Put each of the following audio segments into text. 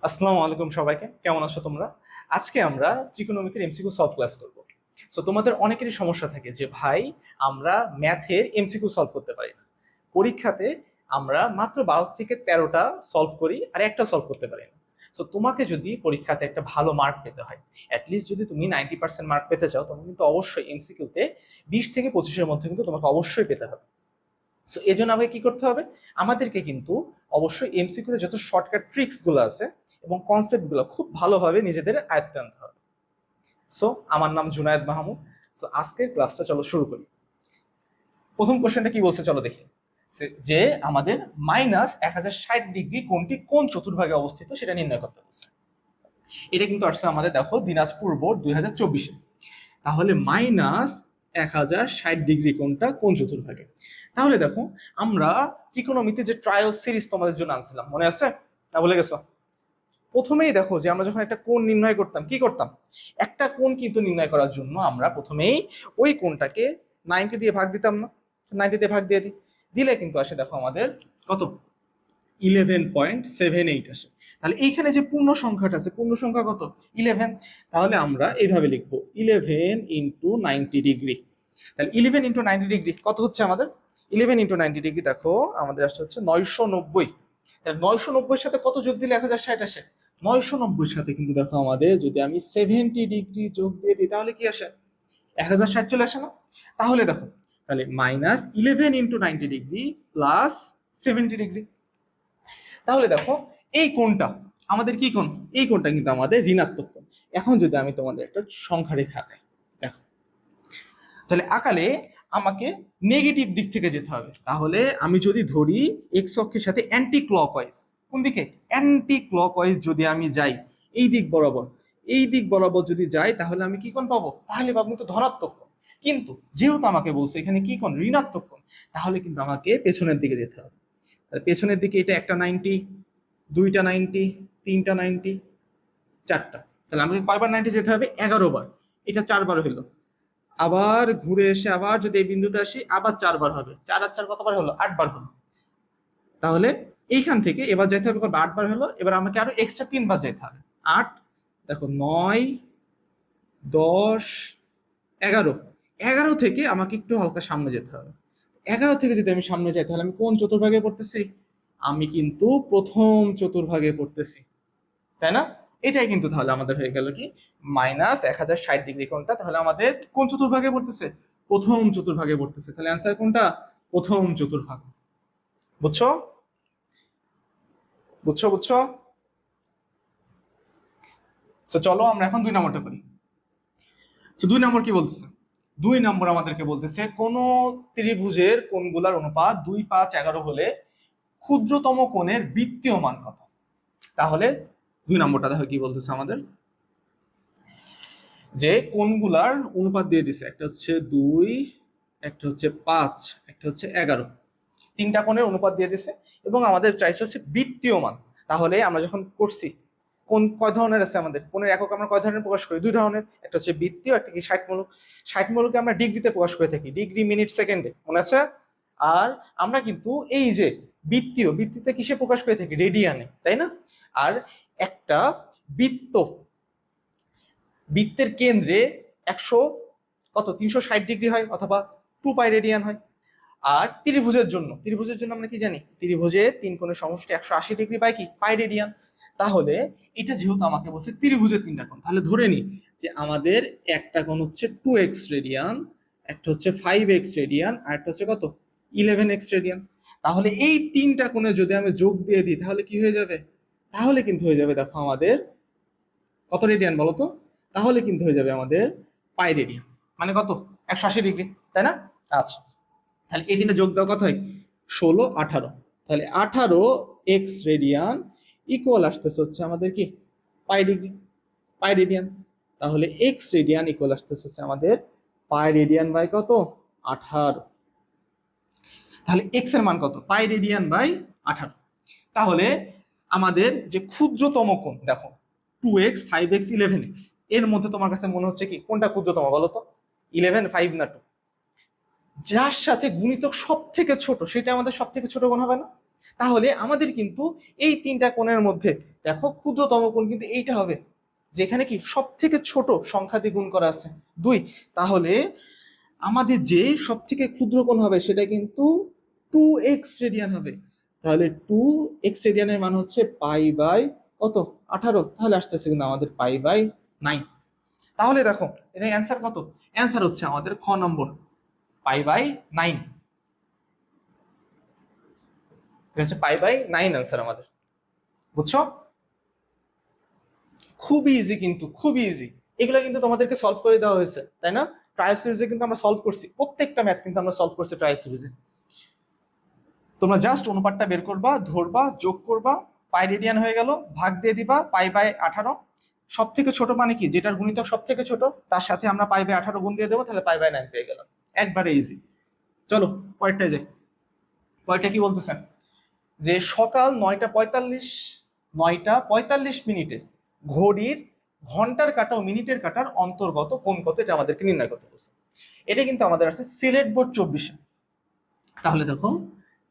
আসসালামু আলাইকুম সবাইকে, কেমন আছো তোমরা? আজকে আমরা ত্রিকোণমিতির এমসিকিউ সলভ ক্লাস করব। সো তোমাদের অনেকেরই সমস্যা থাকে যে ভাই আমরা ম্যাথের এমসিকিউ সলভ করতে পারি না। পরীক্ষাতে আমরা মাত্র 12 থেকে 13টা সলভ করি আর একটা সলভ করতে পারি না। সো তোমাকে যদি পরীক্ষাতে একটা ভালো মার্ক পেতে হয়, অ্যাটলিস্ট যদি তুমি 90% মার্ক পেতে চাও, তখন কিন্তু অবশ্যই এমসিকিউতে 20 থেকে 25-এর মধ্যে কিন্তু তোমাকে অবশ্যই পেতে হবে। সো এই জন্য আমাকে কি করতে হবে? আমাদেরকে কিন্তু অবশ্যই এমসিকিউতে যত শর্টকাট ট্রিক্স গুলো আছে এবং কনসেপ্ট গুলো খুব ভালোভাবে নিজেদের আয়ত্তে আনতে হবে। সো আমার নাম জুনায়েদ মাহমুদ। সো আজকের ক্লাসটা চলো শুরু করি। প্রথম কোশ্চেনটা কি বলছে চলো দেখি। যে আমাদের -1060 ডিগ্রি কোণটি কোন চতুর্ভাগে অবস্থিত সেটা নির্ণয় করতে বলছে। এটা কিন্তু আসছে আমাদের, দেখো, দিনাজপুর বোর্ড 2024-এ। তাহলে -1060 ডিগ্রি কোণটা কোন চতুর্ভাগে? তাহলে দেখো, আমরা ত্রিকোণমিতি যে ট্রায়ো সিরিজ তোমাদের জন্য আনছিলাম, মনে আছে না ভুলে গেছো? প্রথমেই দেখো যে আমরা যখন একটা কোণ নির্ণয় করতাম, কি করতাম? একটা কোণ কিন্তু নির্ণয় করার জন্য আমরা প্রথমেই ওই কোণটাকে 90 দিয়ে ভাগ দিতাম না? 90 দিয়ে ভাগ দিয়ে দিই, দিলে কিন্তু আসে দেখো আমাদের কত, 11.78 আসে। তাহলে এইখানে যে পূর্ণ সংখ্যাটা আছে, পূর্ণ সংখ্যা কত? 11। তাহলে আমরা এইভাবে লিখবো 11 × 90 ডিগ্রি। তাহলে 11 × 90 ডিগ্রি কত হচ্ছে আমাদের? 11 × 90 ডিগ্রি দেখো আমাদের আসছে হচ্ছে 990। তাহলে 990-এর সাথে কত যোগ দিলে 1060 আসে? 990-এর সাথে কিন্তু দেখো আমাদের যদি আমি 70 ডিগ্রি যোগ দিয়ে দিই তাহলে কি আসে? 1060 চলে আসে না? তাহলে দেখো, তাহলে -11 × 90 ডিগ্রি প্লাস 70 ডিগ্রি। তাহলে দেখো এই কোণটা আমাদের কি কোণ? এই কোণটা কিন্তু আমাদের ঋণাত্মক কোণ। এখন যদি আমি তোমাদের একটা সংখ্যা রেখা আঁকাই, দেখো, তাহলে আঁকালে আমাকে নেগেটিভ দিক থেকে যেতে হবে। তাহলে আমি যদি ধরি এক্স অক্ষের সাথে অ্যান্টি ক্লকওয়াইজ, কোন দিকে? অ্যান্টি ক্লকওয়াইজ যদি আমি যাই, এই দিক বরাবর, এই দিক বরাবর যদি যাই, তাহলে আমি কি কোণ পাবো? তাহলে পাবো কিন্তু ধনাত্মক কোণ। কিন্তু যেহেতু আমাকে বলছে এখানে কি কোণ? ঋণাত্মক কোণ। তাহলে কিন্তু আমাকে পেছনের দিকে যেতে হবে। তাহলে পেছনের দিকে এটা একটা 90, দুইটা 90, তিনটা 90, চারটা। তাহলে আমাকে কয়বার 90 যেতে হবে? 11 বার। এটা 4 বার হলো। আবার ঘুরে এসে আবার যদি এই বিন্দুতে আসি, আবার 4 বার হবে। 4 আর 4 কতবার হলো? 8 বার হলো। তাহলে এইখান থেকে এবার যেতে হবে 8 বার হলো, এবার আমাকে আরো এক্সট্রা 3 বার যেতে হবে। 8, দেখো 9, 10, 11। 11 থেকে আমাকে একটু হালকা সামনে যেতে হবে। 11 থেকে যদি আমি সামনে যাই, তাহলে আমি কোন চতুর্ভাগে পড়তেছি? আমি কিন্তু প্রথম চতুর্ভাগে পড়তেছি, তাই না? এটাই কিন্তু তাহলে আমাদের হয়ে গেল কি, -1060 ডিগ্রি কোণটা তাহলে আমাদের কোন চতুর্ভাগে পড়তেছে? প্রথম চতুর্ভাগে পড়তেছে। তাহলে অ্যান্সার কোনটা? প্রথম চতুর্ভাগ। বুঝছো? বুঝছো বুঝছো? তো চলো আমরা এখন 2 নম্বরটা করি। তো 2 নম্বর কি বলতেছে? 2 নম্বর আমাদেরকে বলতেছে কোন ত্রিভুজের কোণগুলার অনুপাত 2, 5, 11 হলে ক্ষুদ্রতম কোণের বৃত্তীয় মান কত? তাহলে 2 নম্বরটা দেখো কি বলতেছে আমাদের, যে কোণগুলার অনুপাত দিয়ে দিছে, একটা হচ্ছে 2, একটা হচ্ছে 5, একটা হচ্ছে 11। 3টা কোণের অনুপাত দিয়ে দিছে এবং আমাদের চাইছে হচ্ছে বৃত্তীয় মান। তাহলে আমরা যখন করছি, কোন কয় ধরনের আছে আমাদের? কোণের একক আমরা কয় ধরনের প্রকাশ করি? 2 ধরনের। একটা হচ্ছে বৃত্তীয়, একটা কি 60 মূলক। 60 মূলককে আমরা ডিগ্রিতে প্রকাশ করে থাকি, ডিগ্রি, মিনিট, সেকেন্ডে, মনে আছে? আর আমরা কিন্তু এই যে বৃত্তীয়তে কিসে প্রকাশ করে থাকি? রেডিয়ানে, তাই না? আর একটা বৃত্ত, বৃত্তের কেন্দ্রে 360 ডিগ্রি হয় অথবা 2π রেডিয়ান হয়। আর ত্রিভুজের জন্য আমরা কি জানি? ত্রিভুজের 3 কোণের সমষ্টি 180 ডিগ্রি বাই কি? পাই রেডিয়ান। তাহলে এটা যেহেতু আমাকে বলছে ত্রিভুজের 3টা কোণ, তাহলে ধরে নি যে আমাদের একটা কোণ হচ্ছে 2x রেডিয়ান, একটা হচ্ছে 5x রেডিয়ান, আর একটা হচ্ছে কত? 11x radian. তাহলে এই 3টা কোণে যদি আমি যোগ দিয়ে দিই তাহলে কি হয়ে যাবে? তাহলে কিন্তু হয়ে যাবে, দেখো আমাদের কত রেডিয়ান বলো তো? তাহলে কিন্তু হয়ে যাবে আমাদের পাই রেডিয়ান। মানে কত? 180 ডিগ্রি, তাই না? আচ্ছা, তাহলে এই দিনে যোগ দেওয়া কত হয়? 16, 18। তাহলে 18x রেডিয়ান ইকুয়াল আসতেছে হচ্ছে আমাদের কি? পাই ডিগ্রি, পাই রেডিয়ান। তাহলে এক্স রেডিয়ান ইকুয়াল আসতেছে হচ্ছে আমাদের পাই রেডিয়ান বাই কত? 18। তাহলে এক্স এর মান কত? Pi radian by 18। তাহলে আমাদের যে ক্ষুদ্রতম কোণ, দেখো 2x, 5x, 11x, এর মধ্যে তোমার কাছে মনে হচ্ছে কি কোনটা ক্ষুদ্রতম বলো তো? 11, 5 না 2? যার সাথে গুণিতক সব থেকে ছোট সেটা আমাদের সব থেকে ছোট কোণ হবে না? তাহলে আমাদের কিন্তু এই তিনটা কোণের মধ্যে দেখো ক্ষুদ্রতম কোণ কিন্তু এইটা হবে, যেখানে কি সব থেকে ছোট সংখ্যা দিয়ে গুণ করা আছে 2। তাহলে আমাদের যে সব থেকে ক্ষুদ্র কোণ হবে সেটা কিন্তু 2x রেডিয়ান হবে। তাহলে 2x রেডিয়ানের মান হচ্ছে পাই বাই কত 18, তাহলে আসতেছে কিন্তু আমাদের পাই বাই 9। তাহলে দেখো এটা অ্যান্সার কত, অ্যান্সার হচ্ছে আমাদের খ নম্বর পাই বাই 9। এটা হচ্ছে পাই বাই 9 অ্যান্সার আমাদের, বুঝছো? খুবই ইজি, কিন্তু খুবই ইজি। এগুলো কিন্তু তোমাদেরকে সলভ করে দেওয়া হয়েছে, তাই না? ট্রায়াল সিরিজে কিন্তু আমরা সলভ করছি, প্রত্যেকটা ম্যাথ কিন্তু আমরা সলভ করছি ট্রায়াল সিরিজে। তোমরা জাস্ট অনুপাতটা বের করবা, ধরবা, যোগ করবা, পাই রেডিয়ান হয়ে গেল, ভাগ দিয়ে দিবা পাই বাই 18। সব থেকে ছোট মানে কি, যেটার গুণিতক সব থেকে ছোট তার সাথে আমরা পাই বাই 18 গুণ দিয়ে দেবো, তাহলে পাই বাই 9 পেয়ে গেলাম। একবারে ইজি। চলো পরেরটায় যাই। পরেরটা কি বলতেছেন, যে সকাল 9টা 45 মিনিটে ঘড়ির ঘন্টার কাটা ও মিনিটের কাটার অন্তর্গত কোণ কত, এটা আমাদেরকে নির্ণয় করতে বলছে। এটা কিন্তু আমাদের আছে সিলেট বোর্ড 24-এ। তাহলে দেখো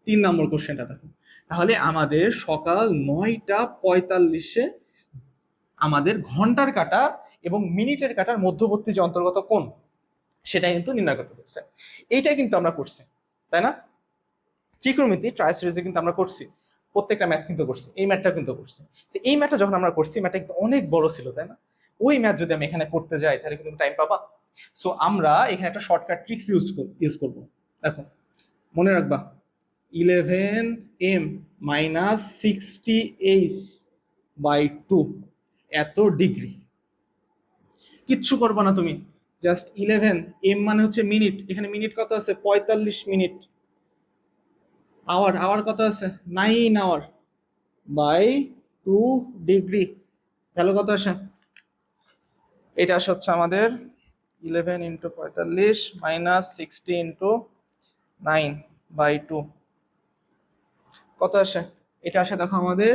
3 নম্বর কোশ্চেনটা দেখো, তাহলে আমাদের সকাল 9টা 45-এ আমাদের ঘন্টার কাটা এবং মিনিটের কাটার মধ্যবর্তী যে অন্তর্গত কোণ সেটা কিন্তু নির্ণয় করতে বলছে। এইটা কিন্তু আমরা করছি, তাই না? ত্রিকোণমিতি ট্রায়াল সিরিজে কিন্তু আমরা করছি, প্রত্যেকটা ম্যাথ কিন্তু করছি, এই ম্যাথটা কিন্তু করছি। এই ম্যাথটা যখন আমরা করছি, ম্যাথটা কিন্তু অনেক বড় ছিল, তাই না? ওই ম্যাথ যদি আমি এখানে করতে যাই তাহলে কিন্তু টাইম পাবা। সো আমরা এখানে একটা শর্টকাট ট্রিক্স ইউজ করবো। দেখো মনে রাখবা 11m মাইনাস 60h/2 এত ডিগ্রি। কিচ্ছু করবো না তুমি, জাস্ট 11m মানে হচ্ছে মিনিট, এখানে মিনিট কত আছে 45 মিনিট, আওয়ার কত আছে 9 আওয়ার বাই 2 ডিগ্রি, তাহলে কত আসে, এটা আসে হচ্ছে আমাদের 11 ইন্টু 45 মাইনাস 60 ইন্টু 9/2, কত আসে, এটা আসে দেখো আমাদের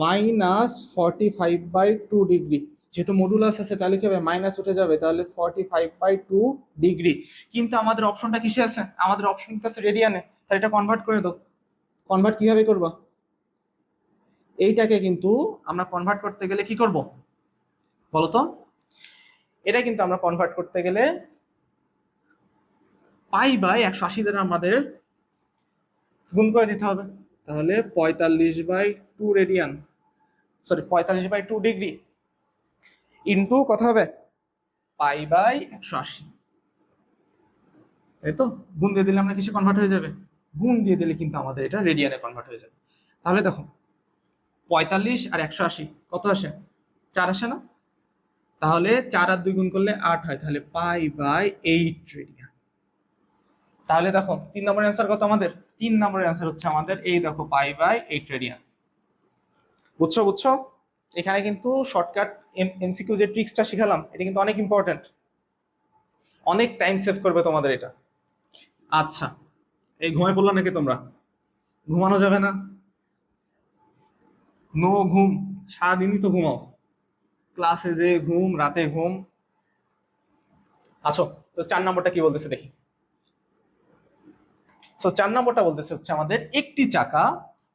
মাইনাস 45/2 ডিগ্রি। যেহেতু মডুলাস আছে তাহলে কি হবে, মাইনাস উঠে যাবে, তাহলে 45/2 ডিগ্রি। কিন্তু আমাদের অপশনটা কিসে আছে, আমাদের অপশনটা আছে রেডিয়ানে, তাহলে এটা কনভার্ট করে দাও। কনভার্ট কিভাবে করবা, এইটাকে কিন্তু আমরা কনভার্ট করতে গেলে কি করব বলতো, এটা কিন্তু আমরা কনভার্ট করতে গেলে পাই বাই 180 দ্বারা আমাদের গুণ করে দিতে হবে। তাহলে 45/2 রেডিয়ান, সরি 45/2 ডিগ্রি ইন্টু কত হবে পাই বাই 180, তাই তো? গুণ দিয়ে দিলে আমরা কিছু কনভার্ট হয়ে যাবে, গুণ দিয়ে দিলে কিন্তু আমাদের এটা রেডিয়ানে কনভার্ট হয়ে যাবে। তাহলে দেখো 45 আর 180 কত আসে, 4 আসে না? তাহলে 4 আর 2 গুণ করলে 8 হয়, তাহলে পাই বাই 8 রেডিয়ান। তাহলে দেখো 3 নম্বরের অ্যান্সার কত আমাদের, 3 নম্বরের অ্যান্সার হচ্ছে আমাদের এই দেখো পাই বাই 8 রেডিয়ান। বুঝছো বুঝছো? এখানে কিন্তু শর্টকাট এমসিকিউ যে ট্রিক্সটা শিখালাম এটা কিন্তু অনেক ইম্পর্টেন্ট, অনেক টাইম সেভ করবে তোমাদের এটা। আচ্ছা, এই ঘুমায় পড়লো নাকি তোমরা? ঘুমানো যাবে না, নো ঘুম, সারাদিনই তো ঘুমাও, ক্লাসে যে ঘুম, রাতে ঘুম। আচ্ছা, তো 4 নম্বরটা কি বলতেছে দেখি। সো 4 নম্বরটা বলতেছে হচ্ছে আমাদের একটি চাকা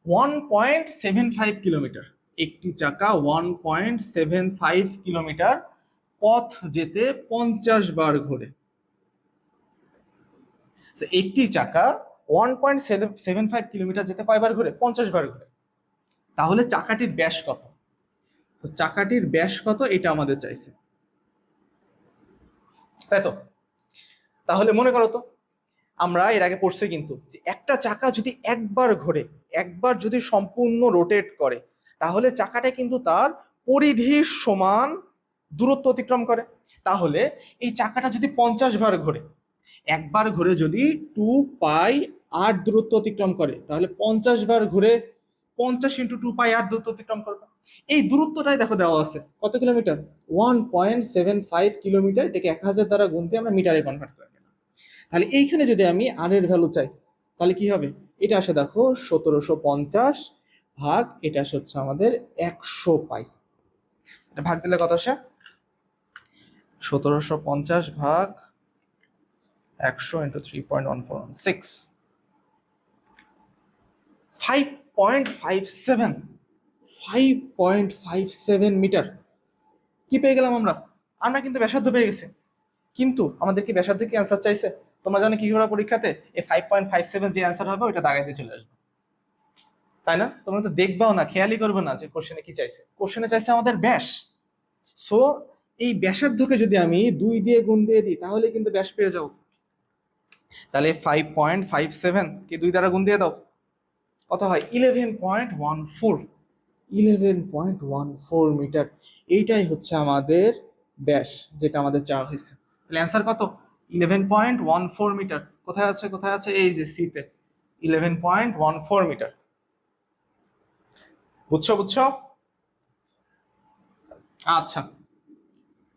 1.75 কিলোমিটার, একটি চাকা 1.75 কিলোমিটার পথ যেতে 50 বার ঘোরে। একটি চাকা 1.75 কিলোমিটার যেতে কয়বার ঘোরে, 50 বার ঘোরে। তাহলে চাকাটির ব্যাস কত, তো চাকাটির ব্যাস কত এটা আমাদের চাইছে, তাই তো? তাহলে মনে করো তো আমরা এর আগে পড়ছি কিন্তু যে একটা চাকা যদি একবার ঘোরে, একবার যদি সম্পূর্ণ রোটেট করে, তাহলে চাকাটা কিন্তু তার পরিধির সমান দূরত্ব অতিক্রম করে। তাহলে এই চাকাটা যদি 50 বার ঘোরে, একবার ঘুরে যদি 2πr দূরত্ব অতিক্রম করে, তাহলে 50 বার ঘুরে 50 ইন্টু 2πr দূরত্ব অতিক্রম করবে। এই দূরত্বটাই দেখো দেওয়া আছে কত কিলোমিটার, 1.75 কিলোমিটার। এটাকে 1000 দ্বারা গুণ দিয়ে আমরা মিটারে কনভার্ট করে দিলাম। তাহলে এইখানে যদি আমি আর এর ভ্যালু চাই তাহলে কি হবে, এটা আসে দেখো 1750 ভাগ, এটা আসে হচ্ছে আমাদের 100 পাই। এটা ভাগ দিলে কত আসে, 1750 ভাগ 100 ইন্টু 3.1416, 5.57, 5.57 মিটার। কি পেয়ে গেলাম আমরা? আমরা কিন্তু ব্যাসার্ধ পেয়ে গেছি, কিন্তু আমাদের কি ব্যাসার্ধ কি অ্যান্সার চাইছে? তোমরা জানো কি করে পরীক্ষাতে এই 5.57 যে অ্যান্সার হবে ওইটা দাগাই দিয়ে চলে আসবে, তাই না? তোমরা তো দেখবাও না, খেয়ালই করবে না যে কোশ্চেনে কি চাইছে। কোশ্চেনে চাইছে আমাদের ব্যাস। সো এই ব্যাসার্ধকে যদি আমি 2 দিয়ে গুণ দিয়ে দিই তাহলে কিন্তু ব্যাস পেয়ে যাবো। তাহলে 5.57 কি 2 দ্বারা গুণ দিয়ে দাও, কত হয়? 11.14, 11.14 মিটার। এইটাই হচ্ছে আমাদের ব্যাস, যেটা আমাদের চাওয়া হয়েছে। তাহলে অ্যান্সার কত? 11.14 মিটার। কোথায় আছে, কোথায় আছে? এই যে সিতে 11.14 মিটার। বুঝছো, বুঝছো? আচ্ছা,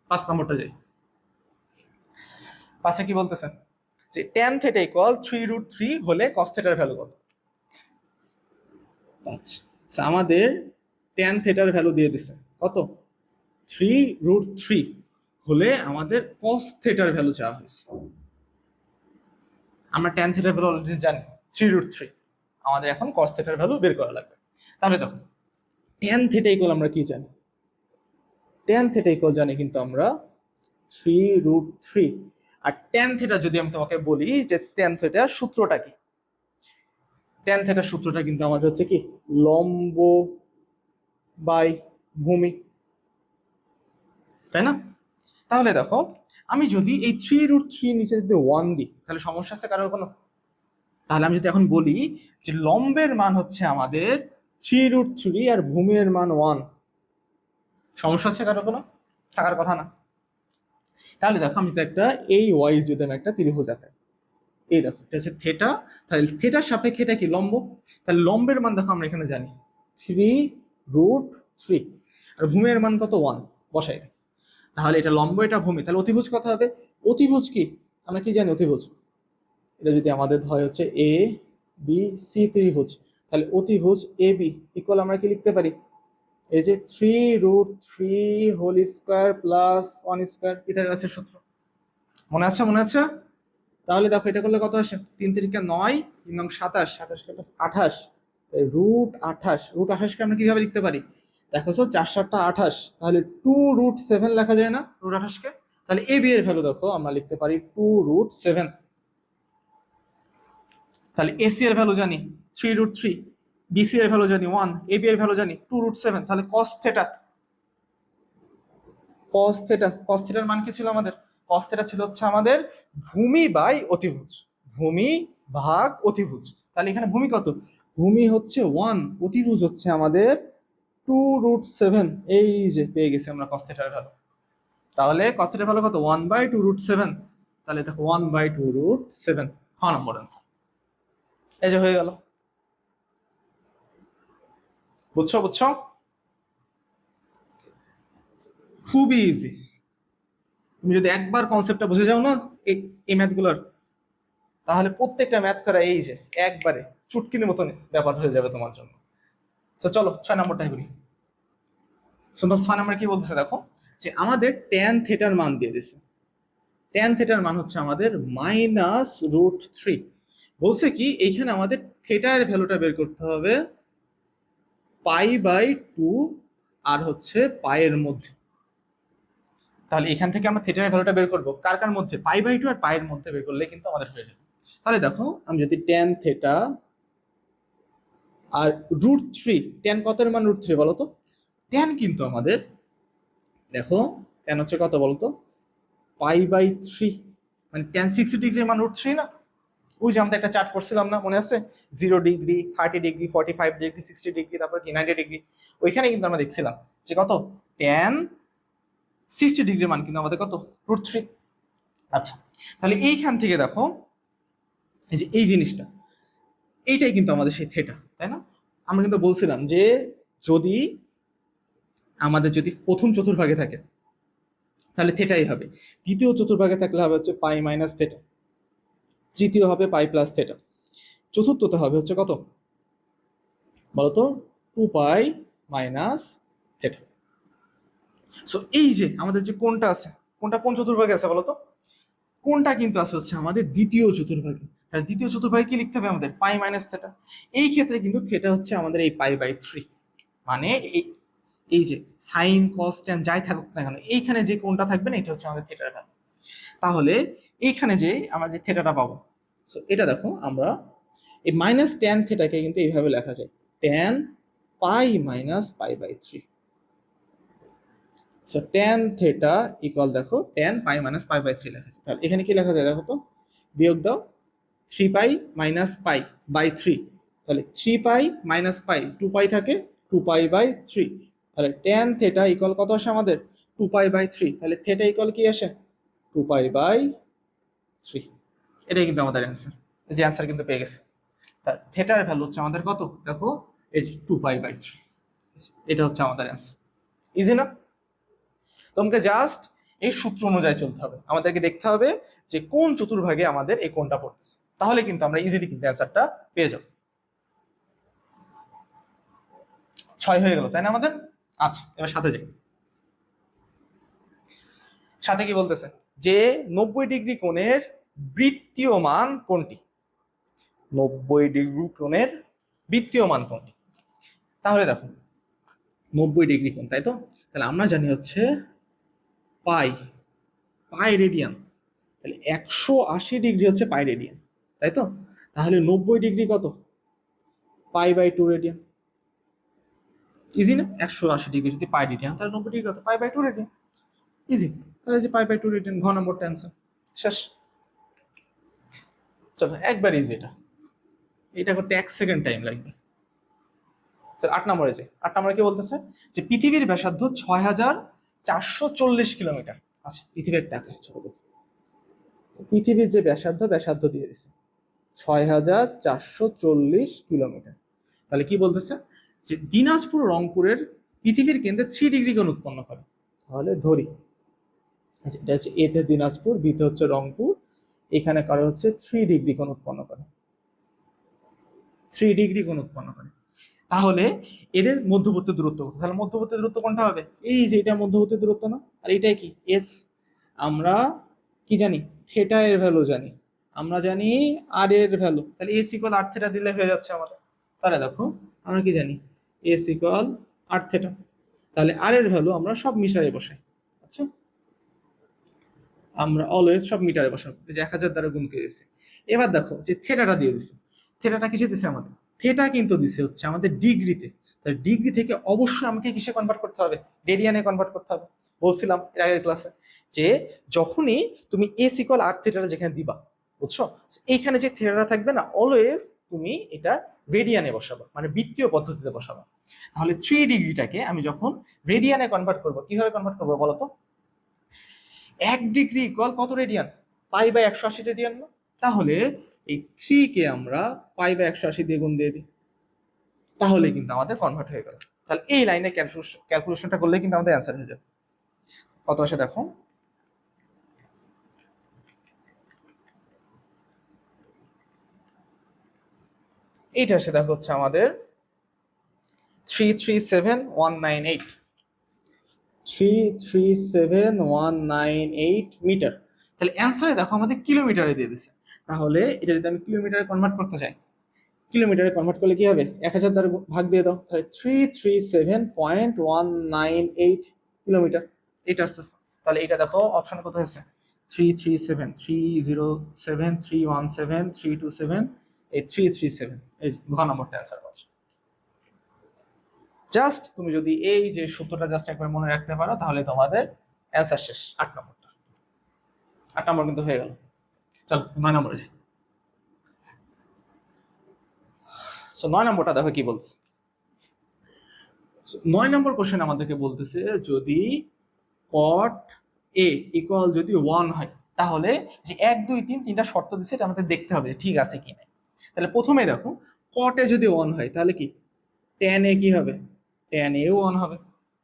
5 নম্বরটা যাই। পাশে কি বলতেছেন যে tan θ = 3√3 হলে cos θ এর ভ্যালু কত? আচ্ছা, আমাদের tan θ এর ভ্যালু দিয়ে দিছে কত? 3√3 হলে আমাদের cos θ এর ভ্যালু চাওয়া হয়েছে। আমরা tan θ এর ভ্যালু অলরেডি জানি 3√3, আমাদের এখন cos θ এর ভ্যালু বের করা লাগবে। তাহলে দেখো tan θ = আমরা কি জানি? tan θ = জানি কিন্তু আমরা 3√3। আর tan θ যদি আমি তোমাকে বলি যে tan θ সূত্রটা কি? tan θ সূত্রটা কিন্তু আমাদের হচ্ছে কি লম্ব বাই ভূমি, তাই না? তাহলে দেখো আমি যদি এই 3√3 নিচে যদি 1 দিই তাহলে সমস্যা আছে কারোর কোনো? তাহলে আমি যদি এখন বলি যে লম্বের মান হচ্ছে আমাদের 3√3 আর ভূমির মান 1, সমস্যা আছে কারোর কোনো? থাকার কথা না। তাহলে দেখো আমি তো একটা এই ওয়াই যদি আমি একটা ত্রিভুজ আঁকাই, এই দেখো এটা হচ্ছে থেটা, তাহলে থেটার সাপেক্ষে এটা কি লম্ব, তাহলে লম্বের মান দেখো আমরা এখানে জানি 3√3 আর ভূমির মান কত? 1, বসাই দিই। তাহলে এটা লম্ব, এটা ভূমি, তাহলে অতিভুজ কত হবে? অতিভুজ কি আমরা কি জানি? অতিভুজ এটা যদি আমাদের হয় হচ্ছে এ বি সি ত্রিভুজ, তাহলে অতিভুজ এ বি ইকুয়াল আমরা কি লিখতে পারি? এই যে 3√3 হোল স্কয়ার প্লাস 1 স্কয়ার, পিথাগোরাসের সূত্র মনে আছে? মনে আছে? তাহলে দেখো এটা করলে কত আসে? 3 × 9, 3 × 27, 27 × 28, √28 কে আমরা কিভাবে লিখতে পারি? দেখো তো 4 × 7 = 28, তাহলে 2√7 লেখা যায় না √28 কে? তাহলে এ বি এর ভ্যালু দেখো আমরা লিখতে পারি 2√7। তাহলে এসি এর ভ্যালু জানি 3√3, বিসি এর ভ্যালু জানি 1, এবি এর ভ্যালু জানি 2√7। তাহলে cos θ, cos θ এর মান কি ছিল আমাদের? cos θ ছিল হচ্ছে আমাদের ভূমি বাই অতিভুজ, ভূমি ভাগ অতিভুজ। তাহলে এখানে ভূমি কত? ভূমি হচ্ছে 1, অতিভুজ হচ্ছে আমাদের 2√7। এই যে পেয়ে গেছি আমরা cos θ এর ভ্যালু। তাহলে cos θ এর ভ্যালু কত? 1/2√7। তাহলে দেখো 1/2√7 খ নম্বর आंसर। এই যে হয়ে গেল। বুঝছো, বুঝছো? খুবই ইজি। তুমি যদি একবার কনসেপ্টটা বুঝে যাও না এই ম্যাথগুলোর, তাহলে প্রত্যেকটা ম্যাথ করা এই যে একবারে চুটকির মতন ব্যাপার হয়ে যাবে তোমার জন্য। তো চলো 6 নম্বরটাই বলি। সুন্দর 6 নম্বরে কি বলতেছে দেখো যে আমাদের tan θ এর মান দিয়ে দিছে। tan θ এর মান হচ্ছে আমাদের -√3। বলছে কি এইখানে আমাদের থিটা এর ভ্যালুটা বের করতে হবে π/2 আর হচ্ছে পাই এর মধ্যে। তাহলে এখান থেকে আমরা থিটার ভ্যালুটা বের করব কার কার মধ্যে? π/2 আর পাই এর মধ্যে বের করলে কিন্তু আমাদের হয়ে যাবে। তাহলে দেখো আমি যদি tan θ আর √3, tan কত এর মান √3 বলো তো? tan কিন্তু আমাদের দেখো tan হচ্ছে কত বলো তো? π/3, মানে tan 60 ডিগ্রির মান √3 না? ওই যে আমরা একটা চার্ট করছিলাম না, মনে আছে? 0 ডিগ্রি, 30 ডিগ্রি, 45 ডিগ্রি, 60 ডিগ্রি, তারপর কি 90 ডিগ্রি। ওইখানে কিন্তু আমরা দেখছিলাম যে কত tan 60 ডিগ্রির মান কিন্তু আমাদের কত? √3। আচ্ছা, তাহলে এইখান থেকে দেখো এই যে এই জিনিসটা, এইটাই কিন্তু আমাদের সেই থেটা, তাই না? আমরা কিন্তু বলছিলাম যে যদি আমাদের যদি প্রথম চতুর্ভাগে থাকে তাহলে থেটাই হবে, দ্বিতীয় চতুর্ভাগে থাকলে হবে হচ্ছে পাই মাইনাস থেটা, তৃতীয় হবে পাই প্লাস থেটা, চতুর্থতে হবে হচ্ছে কত বলতো? 2π মাইনাস থেটা। সো এই যে আমাদের যে কোণটা আছে, কোনটা কোন চতুর্ভাগে আছে বলতো? কোনটা কিন্তু আছে হচ্ছে আমাদের দ্বিতীয় চতুর্ভাগে। তাহলে দ্বিতীয় চতুর্ভাগে কি লিখতে হবে আমাদের? পাই মাইনাস থেটা। এই ক্ষেত্রে কিন্তু থেটা হচ্ছে আমাদের এই পাই/3, মানে এই যে সাইন কস ট্যান যাই থাকুক না কেন এইখানে যে কোণটা থাকবে না এটা হচ্ছে আমাদের থেটার ভ্যালু। তাহলে এইখানে যে আমরা যে থেটাটা পাবো, সো এটা দেখো আমরা এই মাইনাস ট্যান থেটাকে কিন্তু এইভাবে লেখা যায়, ট্যান পাই মাইনাস পাই/3। সো ট্যান থেটা ইকুয়াল দেখো ট্যান পাই মাইনাস পাই/3 লেখা যায়। তাহলে এখানে কি লেখা যায় দেখো তো, বিয়োগ দাও 3 পাই মাইনাস পাই/3, তাহলে 3 পাই মাইনাস পাই 2 পাই থাকে 2 পাই/3, তাহলে ট্যান থেটা ইকুয়াল কত আসে আমাদের? 2 পাই/3, তাহলে থেটা ইকুয়াল কি আসে? 2 পাই/3। এটাই কিন্তু আমাদের অ্যান্সার, এই যে অ্যান্সার কিন্তু পেয়ে গেছে। তা থেটার ভ্যালু হচ্ছে আমাদের কত দেখো, এই যে 2 পাই/3, এটা হচ্ছে আমাদের অ্যান্সার। ইজি না? তোমাকে জাস্ট এই সূত্র অনুযায়ী চলতে হবে, আমাদেরকে দেখতে হবে যে কোন চতুর্ভাগে আমাদের এই কোণটা পড়তেছে, তাহলে কিন্তু আমরা ইজিলি কিন্তু অ্যান্সারটা পেয়ে যাব। 6 হয়ে গেল তাই না আমাদের? আচ্ছা, এবার সাথে যাই। সাথে কি বলতেছে যে 90 ডিগ্রি কোণের বৃত্তীয় মান কোনটি? 90 ডিগ্রি কোণের বৃত্তীয় মান কোনটি? তাহলে দেখো 90 ডিগ্রি কোণ, তাই তো? তাহলে আমরা জানি হচ্ছে পাই রেডিয়ান, তাহলে 180 ডিগ্রি হচ্ছে পাই রেডিয়ান, তাই তো? তাহলে 90 ডিগ্রি কত? পাই/2 রেডিয়ান। ইজি না? 180 ডিগ্রি যদি পাই রেডিয়ান তাহলে 90 ডিগ্রি কত? পাই/2 রেডিয়ান। ইজি, তাহলে যে পাই/2 রেডিয়ান, ঘ নম্বরটা অ্যান্সার শেষ। চলো একবার ইজি, এটা করতে 1 সেকেন্ড টাইম লাগবে। 8 নম্বরে যাই। 8 নম্বরে কি বলতেছে যে পৃথিবীর ব্যাসার্ধ 6440 কিলোমিটার। আচ্ছা, পৃথিবীর টাকা ছোট দেখো, পৃথিবীর যে ব্যাসার্ধ দিয়ে দিছে 6440 কিলোমিটার। তাহলে কি বলতেছে যে দিনাজপুর রংপুরের পৃথিবীর কেন্দ্রে 3 ডিগ্রি কোণ উৎপন্ন করে। তাহলে ধরি এটা হচ্ছে এতে দিনাজপুর, বিতে হচ্ছে রংপুর, এখানে কারো হচ্ছে 3 ডিগ্রি কোণ উৎপন্ন করে, 3 ডিগ্রি কোণ উৎপন্ন করে। তাহলে এদের মধ্যবর্তী দূরত্ব কত? তাহলে মধ্যবর্তী দূরত্ব কোনটা হবে? এই যে এটা মধ্যবর্তী দূরত্ব না, আর এটাই কি এস। আমরা কি জানি? থেটা এর ভ্যালু জানি, আমরা জানি আর এর ভ্যালু, তাহলে এস ইকুয়াল আর থেটা দিলে হয়ে যাচ্ছে আমাদের। তাহলে দেখো আমরা কি জানি? এস ইকুয়াল আর থেটা, তাহলে আর এর ভ্যালু আমরা সব মিটারে বসাই। আচ্ছা, আমরা অলওয়েজ সব মিটারে বসাবো, যে 1000 দ্বারা গুণ করে দিয়েছি। এবার দেখো যে থেটাটা দিয়ে দিচ্ছে, থেটাটা কিসে দিছে আমাদের? থেটা কিন্তু দিছে হচ্ছে আমাদের ডিগ্রিতে, তাহলে ডিগ্রি থেকে অবশ্যই আমাকে কিসে কনভার্ট করতে হবে? রেডিয়ানে কনভার্ট করতে হবে। বলছিলাম এর আগের ক্লাসে যে যখনই তুমি এস ইকুয়াল আর থেটাটা যেখানে দিবা, বুঝছো, এইখানে যে থেটাটা থাকবে না, অলওয়েজ তুমি এটা রেডিয়ানে বসাবো, মানে বৃত্তীয় পদ্ধতিতে বসাবো। তাহলে 3 ডিগ্রিটাকে আমি যখন রেডিয়ানে কনভার্ট করবো, কিভাবে কনভার্ট করবো বলো তো? 1 ডিগ্রি ইকুয়াল কত রেডিয়ান? পাই/180 রেডিয়ান না? তাহলে এই 3 কে আমরা পাই/180 দিয়ে গুণ দিয়ে দিই, তাহলে কিন্তু আমাদের কনভার্ট হয়ে গেল। তাহলে এই লাইনে ক্যালকুলেশনটা করলে কিন্তু আমাদের অ্যান্সার হয়ে যাবে। কত আসে দেখো, এইটা আসে দেখো হচ্ছে আমাদের 337198, 337198 মিটার। তাহলে অ্যান্সারে দেখো আমাদের কিলোমিটারে দিয়ে দিছে। তাহলে এটা যদি আমি কিলোমিটারে কনভার্ট করতে চাই, কিলোমিটারে কনভার্ট করলে কি হবে? 1000 দ্বারা ভাগ দিয়ে দাও, তাহলে 337.198 কিলোমিটার এটা আসছে। তাহলে এটা দেখো অপশন কত হয়েছে? 337, 307, 317, 327, এই 337, এই ঘ নম্বরটা অ্যান্সার পাচ্ছ। জাস্ট তুমি যদি এই যে সূত্রটা জাস্ট একবার মনে রাখতে পারো তাহলে তোমাদের অ্যান্সার শেষ। 8 নম্বরটা, 8 নম্বর কিন্তু হয়ে গেল। চলো 9 নম্বরে যাই। সো 9 নম্বরটা দেখো কি বলছে। 9 নম্বর কোশ্চেন আমাদেরকে বলতেছে যদি কট এ ইকুয়াল যদি 1 হয়, তাহলে যে 1 2 3 তিনটা শর্ত দিচ্ছে, এটা আমাদের দেখতে হবে ঠিক আছে কি না। তাহলে প্রথমে দেখো কট এ যদি 1 হয় তাহলে কি ট্যান এ কি হবে? ট্যান এও 1 হবে,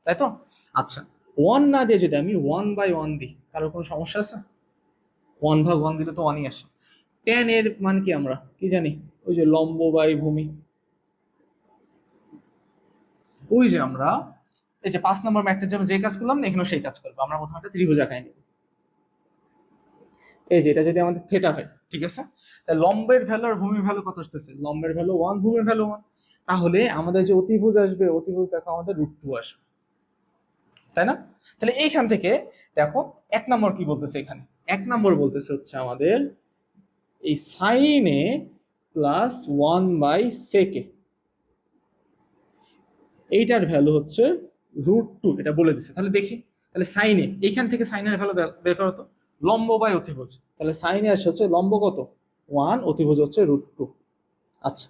তাই তো? আচ্ছা, 1 না দিয়ে যদি আমি 1/1 দিই, কারোর কোনো সমস্যা আছে? 1/1 দিলে তো 1ই আসে। ট্যান এর মান কি আমরা কি জানি? ওই যে লম্ব বাই ভূমি, ওই যে আমরা এই যে 5 নম্বর ম্যাথের জন্য যে কাজ করলাম না, এখানেও সেই কাজ করবো। আমরা প্রথমে একটা ত্রিভুজ আঁকাই নিব। এই যে এটা যদি আমাদের থেটা হয়, ঠিক আছে, লম্বের ভ্যালু আর ভূমির ভ্যালু কত আসতেছে? লম্বের ভ্যালু 1, ভূমির ভ্যালু 1। তাহলে আমাদের যে অতিভুজ আসবে, অতিভুজ দেখো আমাদের √2 আসবে, তাই না? তাহলে এইখান থেকে দেখো 1 নম্বর কি বলতেছে এখানে? 1 নম্বর বলতেছে হচ্ছে আমাদের এই sin a plus 1/sec a, এইটার ভ্যালু হচ্ছে √2, এটা বলে দিচ্ছে। তাহলে দেখি, তাহলে sin a, এইখান থেকে sin এর ভ্যালু বের করো তো, লম্ব বাই অতিভুজ। তাহলে sin a আসছে হচ্ছে লম্ব কত? 1, অতিভুজ হচ্ছে √2। আচ্ছা,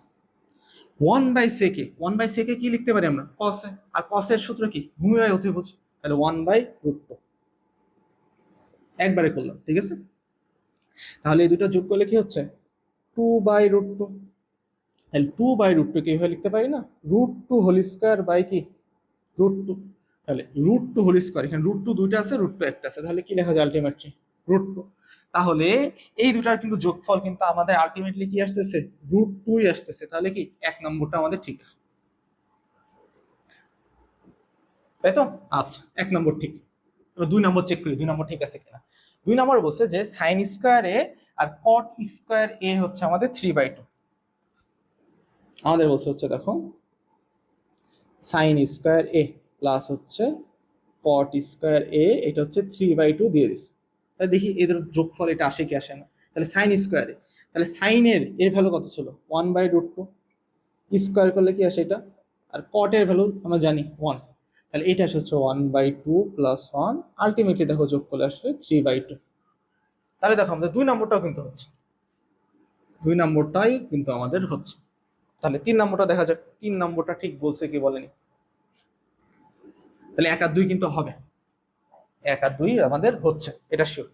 1/sec a, 1/sec a কি লিখতে পারি আমরা? cos a, আর cos এর সূত্র কি? ভূমি বাই অতিভুজ, তাহলে 1/√2 একবারে করলাম, ঠিক আছে? তাহলে এই দুটো যোগ করলে কি হচ্ছে? 2/√2। তাহলে 2/√2 কিভাবে লিখতে পারি না? √2 হোল স্কয়ার বাই কি? √2। তাহলে √2 হোল স্কয়ার, এখানে √2 দুইটা আছে, √2 একটা আছে, তাহলে কি লেখা যায় আলটিমেটলি? √2। তাহলে এই দুটার কিন্তু যোগফল কিন্তু আমাদের আলটিমেটলি কি আসতেছে? √2ই আসতেছে। তাহলে কি 1 নম্বরটা আমাদের ঠিক আছে, তাই তো? আচ্ছা, 1 নম্বর ঠিক। এবার 2 নম্বর চেক করি 2 নম্বর ঠিক আছে কিনা। 2 নম্বর বলছে যে sin স্কয়ার a আর cot স্কয়ার a হচ্ছে আমাদের 3/2। আমাদের বলছে হচ্ছে দেখো sin স্কয়ার a প্লাস হচ্ছে cot স্কয়ার a, এটা হচ্ছে 3/2 দিয়ে দিছে। তাহলে দেখি এদের যোগফল এটা আসে কি আসে না। তাহলে sin স্কয়ার a, তাহলে sin এর ভ্যালু কত ছিল? 1/√2, স্কয়ার করলে কি আসে এটা, আর cot এর ভ্যালু আমরা জানি 1, তাহলে এটা আসে হচ্ছে 1/2 প্লাস 1, আলটিমেটলি দেখো যোগ করলে আসলে 3/2। তাহলে দেখো আমাদের 2 নম্বরটাও কিন্তু হচ্ছে, 2 নম্বরটাই কিন্তু আমাদের হচ্ছে। তাহলে 3 নম্বরটা দেখা যাক 3 নম্বরটা ঠিক বলছে কি বলেনি। তাহলে 1 আর 2 কিন্তু হবে, 1 আর 2 আমাদের হচ্ছে, এটা শিওর।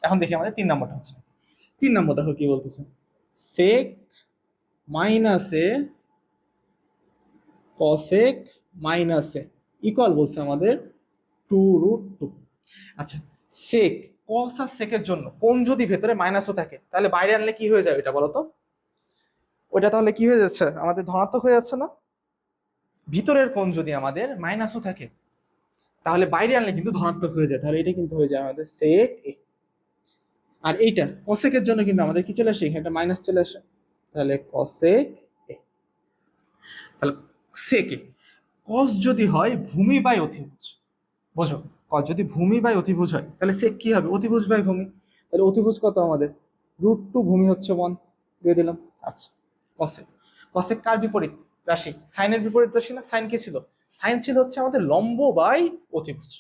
এখন দেখি আমাদের 3 নম্বরটা হচ্ছে। 3 নম্বর দেখো কি বলতেছে, sec মাইনাস এ cosec মাইনাস এ ইকুয়াল বলছে আমাদের 2√2। আচ্ছা, sec, cos আর sec এর জন্য কোণ যদি ভেতরে মাইনাসও থাকে তাহলে বাইরে আনলে কি হয়ে যাবে এটা বলো তো? ওইটা তাহলে কি হয়ে যাচ্ছে? আমাদের ধনাত্মক হয়ে যাচ্ছে না? ভিতরের কোণ যদি আমাদের মাইনাসও থাকে তাহলে বাইরে আনলে কিন্তু ধনাত্মক হয়ে যায়, তাহলে এটা কিন্তু হয়ে যায় আমাদের sec a। আর এইটা cosec এর জন্য কিন্তু আমাদের কি চলে আসে? এখানে একটা মাইনাস চলে আসে, তাহলে cosec a। তাহলে sec a, cos যদি হয় ভূমি বাই অতিভুজ, বোঝো, cos যদি ভূমি বাই অতিভুজ হয় তাহলে sec কি হবে? অতিভুজ বাই ভূমি। তাহলে অতিভুজ কত আমাদের? √2, ভূমি হচ্ছে 1, দিয়ে দিলাম। আচ্ছা, cosec, cosec কার বিপরীত রাশি? সাইনের বিপরীত রাশি না? সাইন কি ছিল? সাইন ছিল হচ্ছে আমাদের লম্ব বাই অতিভুজ,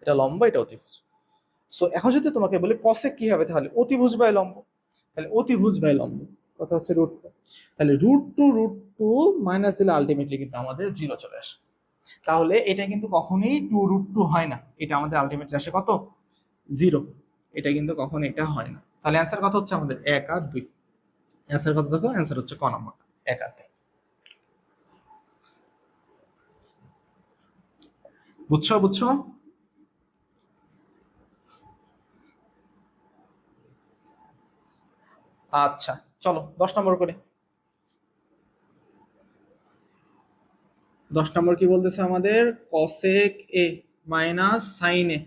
এটা লম্ব এটা অতিভুজ। সো এখন যদি তোমাকে বলি cosec কি হবে, তাহলে অতিভুজ বাই লম্ব, তাহলে অতিভুজ বাই লম্ব কথা হচ্ছে √2। তাহলে √2 মাইনাস দিলে আলটিমেটলি কিন্তু আমাদের 0 চলে আসে। তাহলে এটা কিন্তু কখনোই 2√2 হয় না, এটা আমাদের আলটিমেটলি আসে কত? 0। এটা কিন্তু কখনো এটা হয় না। তাহলে অ্যান্সার কত হচ্ছে আমাদের? 1 আর 2। অ্যান্সার কত দেখো? অ্যান্সার হচ্ছে ক নম্বর, 1 আর 2। বুঝছো বুঝছো? আচ্ছা, চলো 10 নম্বর করে। 10 নম্বর কি বলতেছে আমাদের? cosec a minus sin a,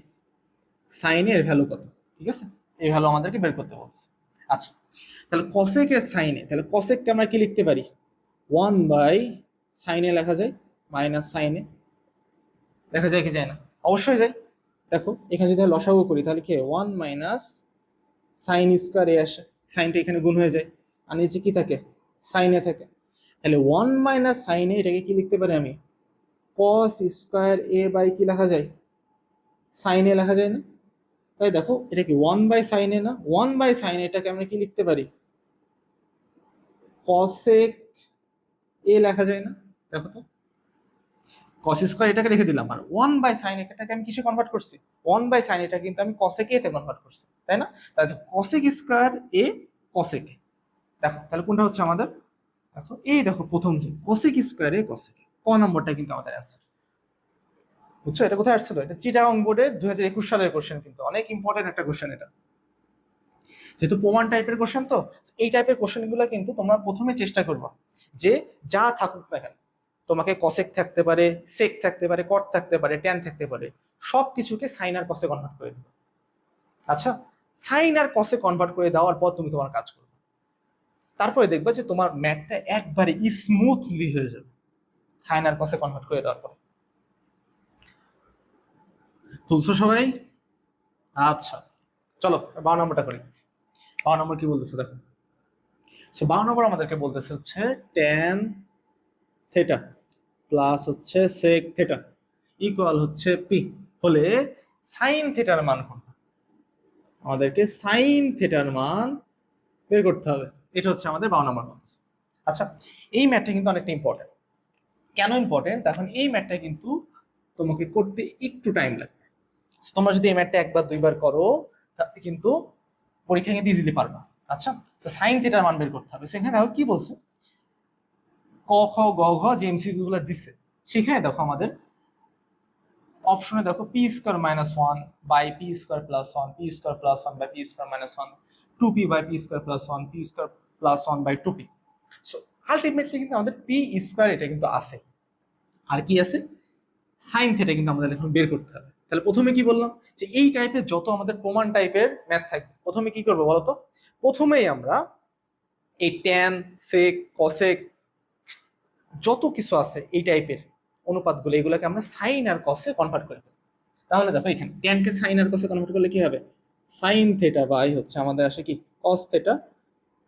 sin এর ভ্যালু কত? ঠিক আছে, এই ভ্যালু আমাদেরকে বের করতে বলছে। আচ্ছা, তাহলে cosec এর sin a, তাহলে cosec কে আমরা কি লিখতে পারি? 1/sin a লেখা যায়, মাইনাস sin a লেখা যায় কি যায় না? অবশ্যই যায়। দেখো এখানে যদি লসাগু করি তাহলে কি 1 মাইনাস সাইন স্কয়ার এ আসে, সাইনটা এখানে গুণ হয়ে যায়, আর নিচে কি থাকে? সাইন এ থাকে। তাহলে 1 মাইনাস সাইন এ, এটাকে কি লিখতে পারি আমি? cos স্কয়ার এ বাই কি লেখা যায়? সাইন এ লেখা যায় না? তাই দেখো এটা কি 1/sin a না? 1/sin a এটাকে আমরা কি লিখতে পারি? cosec a লেখা যায় না? দেখো তো, cos স্কয়ার এটাকে রেখে দিলাম, আর 1/sin এটাকে আমি কিসে কনভার্ট করছি? 1/sin এটা কিন্তু আমি cosec a তে কনভার্ট করছি, তাই না? তাহলে cosec square a cosec a, দেখো তাহলে কোনটা হচ্ছে আমাদের? দেখো এই দেখো প্রথম যে cosec square a cosec a, ক নম্বরটা কিন্তু আমাদের অ্যান্সার। বুঝছো এটা কোথায় আসছিল? এটা চিটাগং বোর্ডে 2021 সালের কোশ্চেন, কিন্তু অনেক ইম্পর্টেন্ট একটা কোশ্চেন এটা, যেহেতু প্রমাণ টাইপের কোশ্চেন, তো এই টাইপের কোশ্চেনগুলো কিন্তু তোমরা প্রথমে চেষ্টা করবা যে যা থাকুক না কেন, তোমাকে কসেক থাকতে পারে, সেক থাকতে পারে, কট থাকতে পারে, ট্যান থাকতে পারে, সব কিছুকে সাইন আর কসে কনভার্ট করে দেবে। আচ্ছা, সাইন আর কসে কনভার্ট করে দেওয়ার পর তুমি তোমার কাজ করবে। তারপরে দেখবা যে তোমার ম্যাথটা একবারে স্মুথলি হয়ে যাবে সাইন আর কসে কনভার্ট করে দেওয়ার পর। তুলছো সবাই? আচ্ছা, চলো 12 নম্বরটা করি। 12 নম্বর কি বলতেছে দেখো। সো 12 নম্বর আমাদেরকে বলতেছে হচ্ছে ট্যান থেটা প্লাস হচ্ছে সেক থেটা ইকুয়াল হচ্ছে পি হলে সাইন থেটার মান কোনটা? আমাদেরকে সাইন থেটার মান বের করতে হবে। এটা হচ্ছে আমাদের 12 নম্বর বলতেছে। আচ্ছা, এই ম্যাথটা কিন্তু অনেকটা ইম্পর্টেন্ট। কেন ইম্পর্টেন্ট? এখন এই ম্যাথটা কিন্তু তোমাকে করতে একটু টাইম লাগবে। তোমরা যদি এই ম্যাথটা একবার দুইবার করো তাহলে কিন্তু পরীক্ষা কিন্তু ইজিলি পারবা। আচ্ছা, তো সাইন থিটার মান বের করতে হবে। সেখানে দেখো কি বলছে, ক খ গ ঘ যে এমসিকিউ গুলো দিচ্ছে সেখানে দেখো আমাদের অপশনে দেখো p square minus one by p square plus one, p square plus one by p square minus one, two p by p square plus one, p square plus one by two p. So ultimately কিন্তু আমাদের P square এটা কিন্তু আছে, আর কি আছে sine theta কিন্তু আমাদের এখন বের করতে হবে। তাহলে প্রথমে কি বললাম যে এই টাইপের যত আমাদের প্রমাণ টাইপের ম্যাথ থাকবে প্রথমে কি করবো বলতো, প্রথমেই আমরা এই ট্যান সেক কসেক যত কিছু আছে এই টাইপের অনুপাতগুলো এগুলোকে আমরা সাইন আর কসে কনভার্ট করে দেবো। তাহলে দেখো এখানে ট্যানকে সাইন আর কসে কনভার্ট করলে কি হবে, সাইন থেটা বাই হচ্ছে আমাদের আসে কি কস থেটা,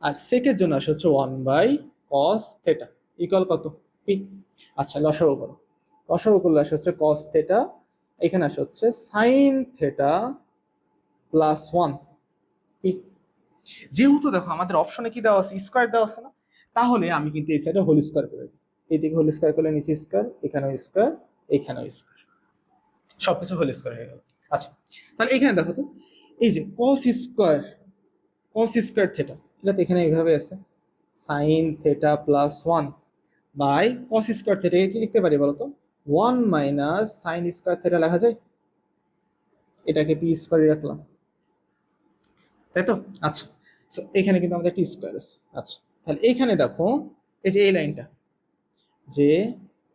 আর সেকের জন্য আসে হচ্ছে 1 বাই কস থেটা ইকুয়াল কত পি। আচ্ছা, লসাগু করো, লসাগু করলে আসে হচ্ছে কস থেটা, এখানে আসে হচ্ছে সাইন থেটা প্লাস 1 পি। যেহেতু দেখো আমাদের অপশনে কি দেওয়া আছে স্কোয়ার দেওয়া আছে না, তাহলে আমি কিন্তু এই সাইডে হোল স্কোয়ার করে দিই। এইদিকে হোল স্কোয়ার করলে নিচে স্কোয়ার, এখানেও স্কোয়ার, এখানেও স্কোয়ার, সবকিছু হোল স্কোয়ার হয়ে গেল। আচ্ছা, তাহলে এখানে দেখো তো এই যে cos square, cos square theta এটা তো এখানে এইভাবে আছে sine theta plus 1 by cos square theta কি লিখতে পারি বলতো, 1 মাইনাস সাইন স্কোয়ার থেটা লেখা যায়, এটাকে পি স্কোয়ারে রাখলাম, তাই তো? আচ্ছা, সো এখানে কিন্তু আমাদের টি স্কোয়ার আছে। আচ্ছা, তাহলে এইখানে দেখো এই যে এই লাইনটা যে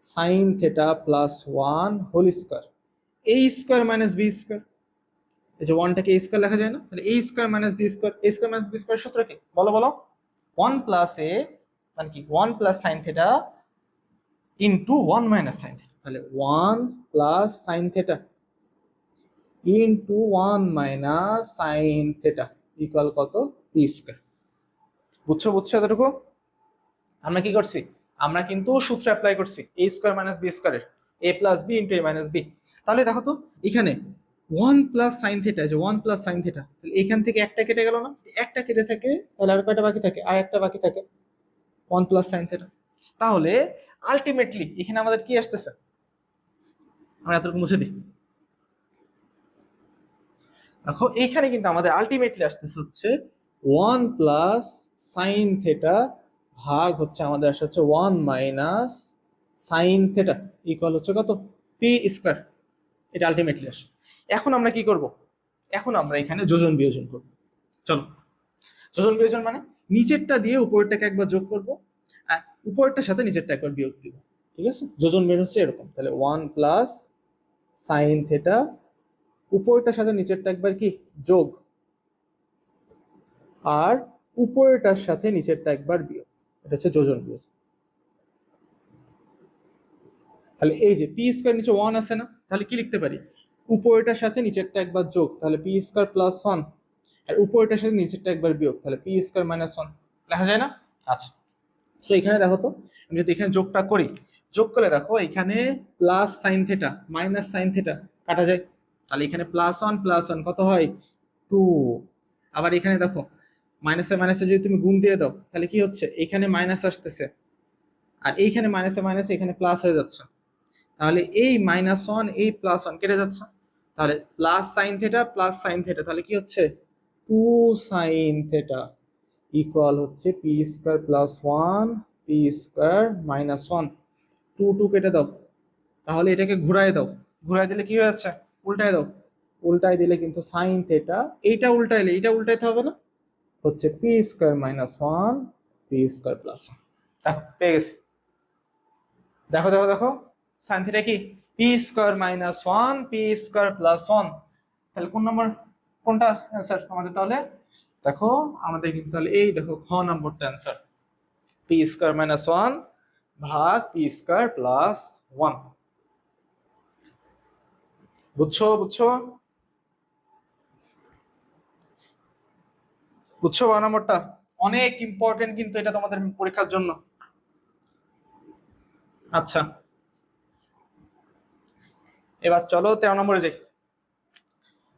sine theta plus 1 whole square, A square minus B square, এই যে ওয়ানটাকে এ স্কোয়ার লেখা যায় না, তাহলে A square minus B square, A square minus B square সূত্র কি বলো বলো, 1 প্লাস এ মানে কি 1 plus sine theta into 1 minus sine theta, তাহলে 1 plus sine theta into 1 minus sine theta equal কত পি স্কোয়ার। বুঝছো বুঝছো এতটুকু? আমরা কি করছি, আমরা কিন্তু সূত্র অ্যাপ্লাই করছি এ স্কোয়ার মাইনাস বি স্কোয়ারের, এ প্লাস বি ইন্টু এ মাইনাস বি। তাহলে দেখো তো এখানে 1 প্লাস সাইন থিটা, যে 1 প্লাস সাইন থিটা, তাহলে এখান থেকে একটা কেটে গেল না, যদি একটা কেটে থাকে তাহলে আর কয়টা বাকি থাকে, আর একটা বাকি থাকে 1 প্লাস সাইন থিটা। তাহলে আলটিমেটলি এখানে আমাদের কি আসতেছে, আমরা এতটুকু মুছে দিই। দেখো এখানে কিন্তু আমাদের আলটিমেটলি আসতেছে হচ্ছে 1 প্লাস সাইন থেটা ভাগ হচ্ছে আমাদের আসছে হচ্ছে 1 মাইনাস সাইন থেটা ইকুয়াল হচ্ছে কত পি স্কোয়ার। এটা আলটিমেটলি আসে। এখন আমরা কি করব, এখন আমরা এখানে যোজন বিয়োজন করব। চলো, যোজন বিয়োজন মানে নিচেরটা দিয়ে উপরেরটাকে একবার যোগ করব আর উপরেরটার সাথে নিচেরটা একবার বিয়োগ দিব। ঠিক আছে, যোজন বিয়োজন হচ্ছে এরকম। তাহলে 1 প্লাস সাইন থেটা উপরেরটার সাথে নিচেরটা একবার কি যোগ, আর উপরেরটার সাথে নিচেরটা একবার বিয়োগ, এটা হচ্ছে যোজন বিয়োগ। তাহলে এই যে পি স্কোয়ার নিচে 1 আছে না, তাহলে কি লিখতে পারি, উপরেরটার সাথে নিচেরটা একবার যোগ, তাহলে পি স্কোয়ার প্লাস 1, আর উপরেরটার সাথে নিচেরটা একবার বিয়োগ, তাহলে পি স্কোয়ার মাইনাস 1 লেখা যায় না। আচ্ছা, সো এখানে দেখো তো আমি যদি এখানে যোগটা করি, যোগ করলে দেখো এখানে plus sine theta minus sine theta কাটা যায়, তাহলে এখানে +1 + 1 কত হয় 2। আবার এখানে দেখো মাইনাসে মাইনাসে যদি তুমি গুণ দিয়ে দাও তাহলে কি হচ্ছে, এখানে মাইনাস আসতেছে আর এইখানে মাইনাসে মাইনাসে এখানে প্লাস হয়ে যাচ্ছে, তাহলে এই -1 এই +1 কেটে যাচ্ছে, তাহলে plus sign theta plus sine theta, তাহলে কি হচ্ছে 2 সাইন থেটা ইকুয়াল হচ্ছে P square plus 1 P square minus 1। 2 2 কেটে দাও, তাহলে এটাকে ঘুরাই দাও, ঘুরাই দিলে কি হয়ে যাচ্ছে, উল্টায় দাও, উল্টায় দিলে কিন্তু সাইন থেটা এইটা উল্টাইলে এইটা উল্টাইতে হবে না, হচ্ছে P square minus 1 P square plus 1। দেখো পেয়ে গেছি, দেখো দেখো দেখো সাইন থিটা কি P square minus 1 P square plus 1। তাহলে কোন নম্বর, কোনটা অ্যান্সার আমাদের, তাহলে দেখো আমাদের কিন্তু তাহলে এই দেখো খ নম্বরটা answer, P square minus one ভাগ পি স্কোয়ার প্লাস ওয়ান। বুঝছো বুঝছো বুঝছো? ওয়ান নম্বরটা অনেক ইম্পর্টেন্ট কিন্তু এটা তোমাদের পরীক্ষার জন্য। আচ্ছা এবার চলো 13 নম্বরে যাই।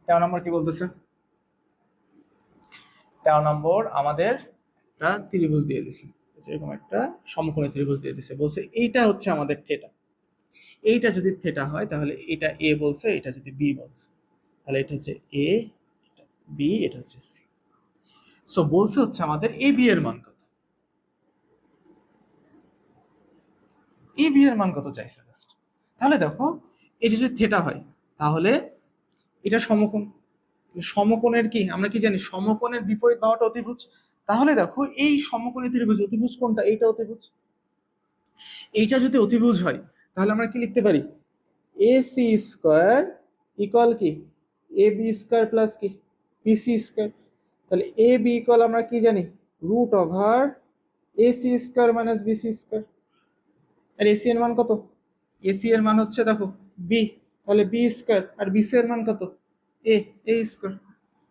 13 নম্বর কি বলতেছে? 13 নম্বর আমাদের একটা ত্রিভুজ দিয়ে দিছে, এরকম একটা সমকোণী ত্রিভুজ দিয়ে দিছে, বলছে এইটা হচ্ছে আমাদের থিটা। এইটা যদি থিটা হয় তাহলে এটা এ বলছে, এটা যদি বি বলছে, তাহলে এটা হচ্ছে এ, এটা বি, এটা হচ্ছে সি। সো বলছে হচ্ছে আমাদের এ বি এর মান কত, এ বি এর মান কত চাইছে জাস্ট। তাহলে দেখো এটা যদি থিটা হয় তাহলে এটা সমকোণ, সমকোণের কি আমরা কি জানি, সমকোণের বিপরীত বাহুটা অতিভুজ। তাহলে দেখো এই সমকোণী ত্রিভুজ অতিভুজ কোনটা? এইটা অতিভুজ। এইটা যদি অতিভুজ হয় তাহলে আমরা কি লিখতে পারি? এ সি স্কোয়ার ইকুয়াল কি এ বি স্কোয়ার প্লাস কি বি সি স্কোয়ার। তাহলে এ বি ইকুয়াল আমরা কি জানি, root over a c square minus b c square. আর এসি এর মান কত? এসি এর মান হচ্ছে দেখো বি, তাহলে বি স্কোয়ার, আর বিসি এর মান কত? A, A square.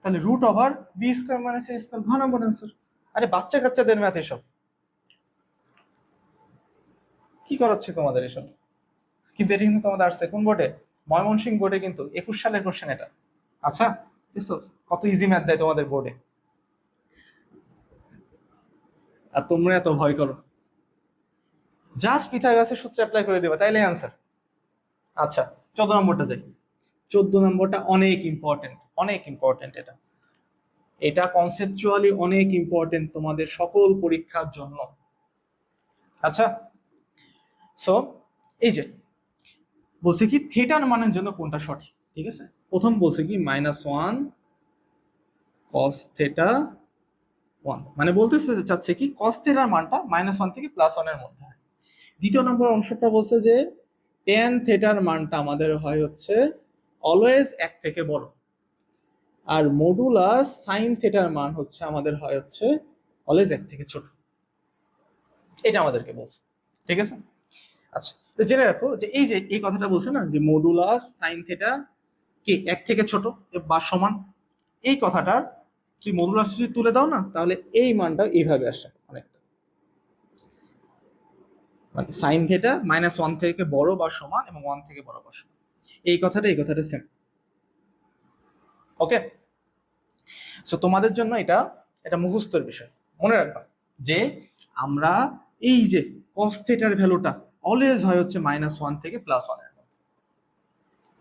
তাহলে root over B square minus A square, ঘ নম্বর অ্যান্সার। আরে বাচ্চা কাচ্চাদের ম্যাথ এসব কি করাচ্ছে তোমাদের এসব? কিন্তু এটা কিন্তু তোমাদের আসছে কোন বোর্ডে? ময়মনসিংহ বোর্ডে, কিন্তু 21 সালের কোশ্চেন এটা। আচ্ছা দেখছো কত ইজি ম্যাথ দেয় তোমাদের বোর্ডে, আর তোমরা এত ভয় করো। জাস্ট পিথাগোরাসের সূত্র অ্যাপ্লাই করে দেবা তাইলে অ্যান্সার। আচ্ছা 14 নম্বরটা যাই। 14 নম্বরটা অনেক ইম্পর্টেন্ট, অনেক ইম্পর্টেন্ট এটা, এটা কনসেপচুয়ালি অনেক ইম্পর্টেন্ট তোমাদের সকল পরীক্ষার জন্য। আচ্ছা সো এই যে বলছে কি থিটার মানের জন্য কোনটা সঠিক, ঠিক আছে? প্রথম বলছে কি -1 cos থিটা 1, মানে বলতে চাচ্ছে কি cos থিটার মানটা -1 থেকে +1 এর মধ্যে হয়। দ্বিতীয় নম্বর অংশটা বলছে যে tan থিটার মানটা আমাদের হয় হচ্ছে অলওয়েজ 1 থেকে বড়, আর মডুলাস সাইন থিটার মান হচ্ছে আমাদের হয় হচ্ছে অলওয়েজ 1 থেকে ছোট। এটা আমাদেরকে বলছে, ঠিক আছে? আচ্ছা তো জেনে রাখো যে এই যে এই কথাটা বলছে না যে মডুলাস সাইন থিটা কি 1 থেকে ছোট বা সমান, এই কথাটার তুই মডুলাস যদি তুলে দাও না তাহলে এই মানটা এইভাবে আসে অনেকটা, মানে সাইন থিটা -1 থেকে বড় বা সমান এবং 1 থেকে বড় বা সমান, এই কথাটা সেম। ওকে সো তোমাদের জন্য এটা এটা মুখস্থের বিষয়, মনে রাখবা যে আমরা এই যে cos থিটার ভ্যালুটা অলওয়েজ হয় হচ্ছে -1 থেকে +1 এর মধ্যে।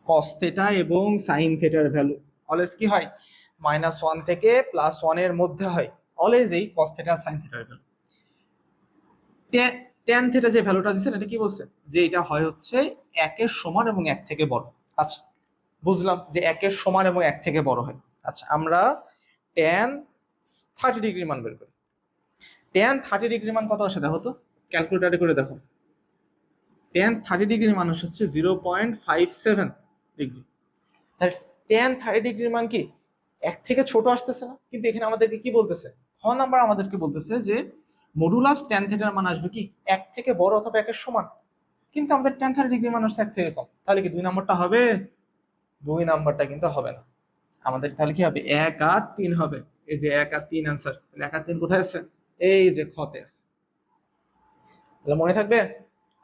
cos থিটা এবং sin থিটার ভ্যালু অলওয়েজ কি হয়, -1 থেকে +1 এর মধ্যে হয়, অলওয়েজ এই cos থিটা sin থিটার ভ্যালু। tan থিটা যে ভ্যালুটা দিচ্ছেন এটা কি বলছে, যে এটা হয় হচ্ছে 1 এর সমান এবং 1 থেকে বড়। আচ্ছা বুঝলাম যে 1 এর সমান এবং 1 থেকে বড় হয়। আচ্ছা আমরা tan 30 ডিগ্রি মান বের করি। tan 30 ডিগ্রি মান কত আসে দেখো তো, ক্যালকুলেটরে করে দেখো। tan 30 ডিগ্রি মান হচ্ছে 0.57 ডিগ্রি। তাহলে tan 30 ডিগ্রির মান কি 1 থেকে ছোট আসতেছে না? কিন্তু এখানে আমাদেরকে কি বলতেছে, খ নাম্বার আমাদেরকে বলতেছে যে মডুলাস tan থিটার মান আসবে কি 1 থেকে বড় অথবা 1 এর সমান, কিন্তু আমাদের tan 30 ডিগ্রি মান আসছে 1 থেকে কম। তাহলে কি 2 নাম্বারটা হবে? 2 নাম্বারটা কিন্তু হবে না। আমাদের তাহলে কি হবে, 1 আর 3 হবে। এই যে 1 আর 3 অ্যান্সার। তাহলে 1 আর 3 কোথায় আছে? এই যে খতে আছে। তাহলে মনে থাকবে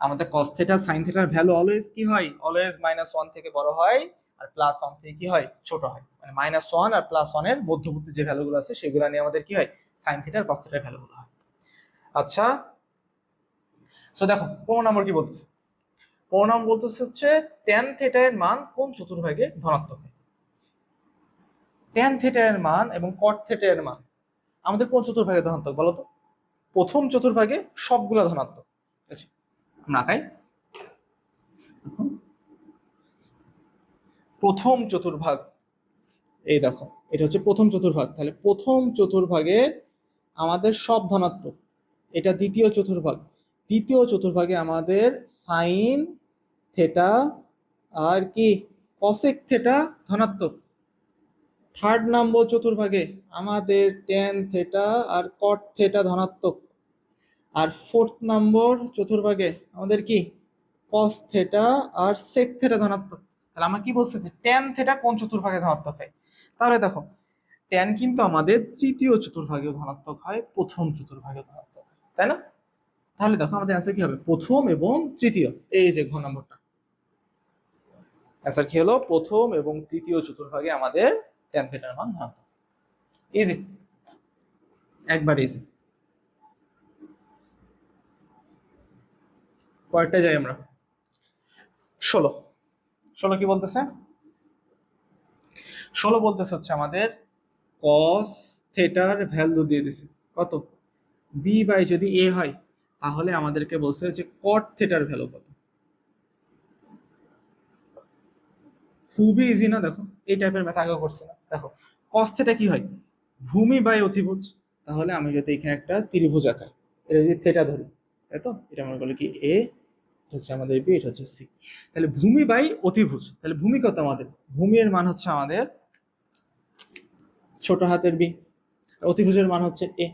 আমাদের cos থিটা sin থিটার ভ্যালু অলওয়েজ কি হয়, অলওয়েজ -1 থেকে বড় হয় আর +1 থেকে কি হয়, ছোট হয়। মানে -1 আর +1 এর মধ্যবর্তী যে ভ্যালুগুলো আছে সেগুলো নিয়ে আমাদের কি হয়, sin থিটা আর cos থিটার ভ্যালুগুলো হয়। আচ্ছা সো দেখো 15 নম্বর কি বলতেছে, 15 নম্বর বলতেছে হচ্ছে tan থিটা এর মান কোন চতুর্ভাগে ধনাত্মক হয়। tan থিটা এর মান এবং cot থিটা এর মান আমাদের কোন চতুর্ভাগে ধনাত্মক বলো তো? প্রথম চতুর্ভাগে সবগুলো ধনাত্মক। আচ্ছা আমরা আঁকাই প্রথম চতুর্ভাগ, এই দেখো এটা হচ্ছে প্রথম চতুর্ভাগ, তাহলে প্রথম চতুর্ভাগে আমাদের সব ধনাত্মক। এটা দ্বিতীয় চতুর্ভাগ, দ্বিতীয় চতুর্ভাগে আমাদের সাইন থেটা আর কি কসেক থেটা ধনাত্মক। থার্ড নাম্বার চতুর্ভাগে আমাদের ট্যান থেটা আর কট থেটা ধনাত্মক, আর ফোর্থ নম্বর চতুর্ভাগে আমাদের কি কস থেটা আর সেক থেটা ধনাত্মক। তাহলে আমরা কি বলছি যে ট্যান থেটা কোন চতুর্ভাগে ধনাত্মক হয়? তাহলে দেখো ট্যান কিন্তু আমাদের তৃতীয় চতুর্ভাগেও ধনাত্মক হয়, প্রথম চতুর্ভাগেও ধনাত্মক হয়, তাই না? তাহলে দেখো আমাদের অ্যান্সার কি হবে? প্রথম এবং তৃতীয়। এই যে ঘ নম্বরটা অ্যান্সার কি হলো? প্রথম এবং তৃতীয় চতুর্ভাগে আমাদের ট্যান থেটার মান ধনাত্মক। ইজি, একবার ইজি। পরেরটা যাই আমরা। 16 16 কি বলতেছে? 16 বলতেছে হচ্ছে আমাদের কস থেটার ভ্যালু দিয়ে দিছে কত, বি বাই যদি এ হয় তাহলে আমাদেরকে বলছে যে কট থেটার ভ্যালু কত। খুবই ইজি না? দেখো এই টাইপের ম্যাথ আগেও করছি না। দেখো কস থেটা কি হয়? ভূমি বাই অতিভুজ। তাহলে আমি যদি এখানে একটা ত্রিভুজ আঁকাই, এটা যদি থেটা ধরি, তাই তো এটা আমরা বলি কি এ, এটা হচ্ছে আমাদের বি, এটা হচ্ছে সি। তাহলে ভূমি বাই অতিভুজ, তাহলে ভূমি কত আমাদের? ভূমির মান হচ্ছে আমাদের ছোট হাতের বি, অতিভুজের মান হচ্ছে এ।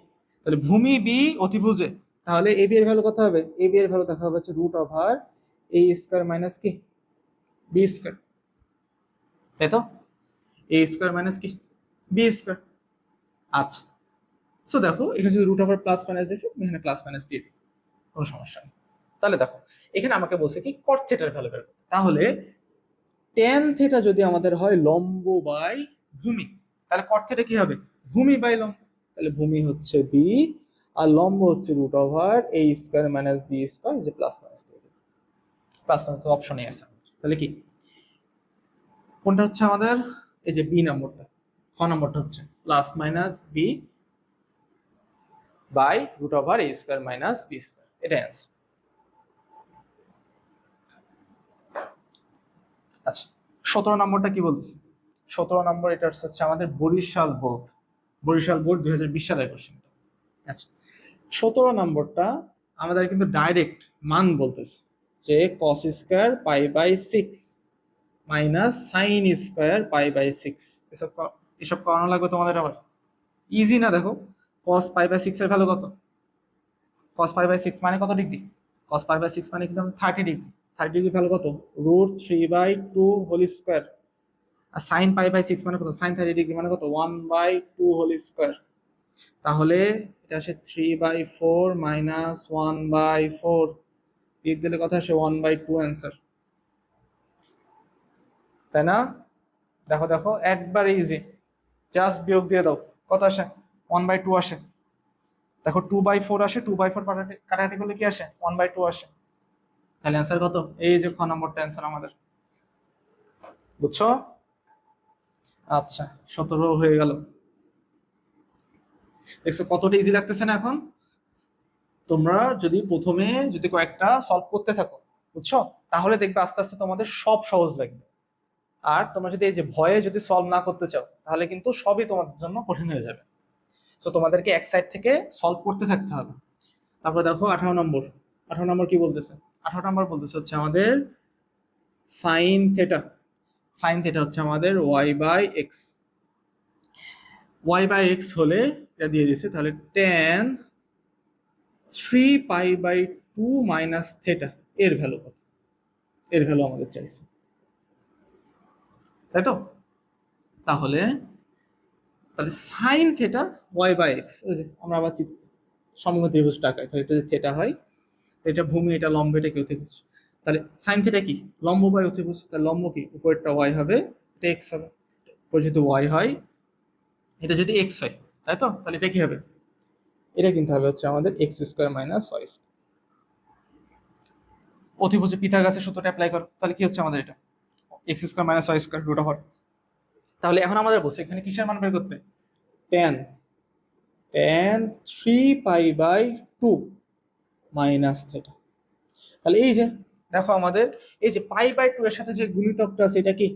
তাহলে ভূমি বি অতিভুজে, তাহলে এ বি এর ভ্যালু কত হবে? এ বি এর ভ্যালু দেখা হবে হচ্ছে root over a square minus কি বি স্কয়ার, তাই তো? এ স্কয়ার মাইনাস কি বি স্কয়ার। আচ্ছা, সো দেখো এখানে যদি রুট ওভার প্লাস মাইনাস দিয়েছে, তুমি এখানে প্লাস মাইনাস দিয়ে দিই, কোনো সমস্যা নেই। তাহলে দেখো এখানে আমাকে বলছে কি কট থেটার ভ্যালু বের করতে। তাহলে ট্যান থেটা যদি আমাদের হয় লম্ব বাই ভূমি, তাহলে কট থেটা কি হবে? ভূমি বাই লম্ব। তাহলে ভূমি হচ্ছে বি আর লম্ব হচ্ছে root over a square minus b square, যে প্লাস মাইনাস দিয়ে দেবে, প্লাস মাইনাস অপশনই আছে। তাহলে কি কোনটা হচ্ছে আমাদের? এই যে বি নম্বরটা, খ নম্বরটা হচ্ছে plus minus b by root over a square minus b square, এটা অ্যান্সার। আচ্ছা 17 নম্বরটা কি বলতেছে? 17 নম্বর এটা হচ্ছে আমাদের বরিশাল বোর্ড, বরিশাল বোর্ড 2020 সালের কোশ্চেন। আচ্ছা 17 নম্বরটা আমাদের কিন্তু ডাইরেক্ট মান বলতেছে যে cos square pi by 6 minus sine square pi by 6। এসব করানো লাগবে তোমাদের আবার, ইজি না? দেখো কস পাই বাই 6 এর ভ্যালু কত? কস পাই বাই 6 মানে কত ডিগ্রি? কস পাই বাই 6 মানে কিন্তু 30 ডিগ্রি। 30 ডিগ্রি ভ্যালু কত? Root 3/2 whole square. আর সাইন পাই বাই 6 মানে কত? সাইন 30 ডিগ্রি মানে কত? 1/2 হোল স্কয়ার। তাহলে এটা আসে 3/4 মাইনাস 1/4, বিয়োগ দিলে কথা আসে 1/2 অ্যান্সার, তাই না? দেখো দেখো একবার ইজি, জাস্ট বিয়োগ দিয়ে দাও, কত আসে? 1/2 আসে। দেখো 2/4 আসে, 2/4 কাটাকাটি করলে কি আসে? 1/2 আসে। তাহলে অ্যান্সার কত? এই যে খ নম্বরটা অ্যান্সার আমাদের, বুঝছো? আচ্ছা 17 হয়ে গেল। দেখছো কতটা ইজি লাগতেছে না এখন? তোমরা যদি প্রথমে যদি কয়েকটা সলভ করতে থাকো, বুঝছো, তাহলে দেখবে আস্তে আস্তে তোমাদের সব সহজ লাগবে। আর তোমরা যদি এই যে ভয়ে যদি সলভ না করতে চাও, তাহলে কিন্তু সবই তোমাদের জন্য কঠিন হয়ে যাবে। তো তোমাদেরকে এক সাইড থেকে সলভ করতে থাকতে হবে। তারপর দেখো 18 নম্বর, 18 নম্বর কি বলতেছে? 18 নম্বর বলতেছে হচ্ছে আমাদের সাইন থেটা, সাইন থেটা হচ্ছে আমাদের y by x. Y by x হলে এটা দিয়ে দিছে, তাহলে টেন 3π/2 মাইনাস থেটা এর ভ্যালু কত? এর ভ্যালু আমাদের চাইছে, তাই তো? তাহলে তাহলে sine theta y by x, ওই যে আমরা আবার সমগ্র ত্রিভুজ টাকায়, তাহলে এটা যদি থেটা হয়, এটা ভূমি, এটা লম্ব, এটা কি অতিভুজ। তাহলে সাইন থেটা কি? লম্ব বাই অতিভুজ। তাহলে লম্ব কি? উপরেরটা ওয়াই হবে, এটা এক্স হবে। উপরে যদি ওয়াই হয়, এটা যদি এক্স হয়, তাই তো? তাহলে এটা কি হবে? এটা কিন্তু হবে হচ্ছে আমাদের x square minus y square. অতিভুজে পিথাগোরাসের সূত্রটা অ্যাপ্লাই করো, তাহলে কি হচ্ছে আমাদের? এটা x square minus y square root over. তাহলে এখন আমাদের বলছে এখানে কিসের মান বের করতে? Tan, tan 3π/2 minus theta. তাহলে এই যে দেখো আমাদের এই যে π/2 এর সাথে যে গুণিতকটা আছে, এটা কি?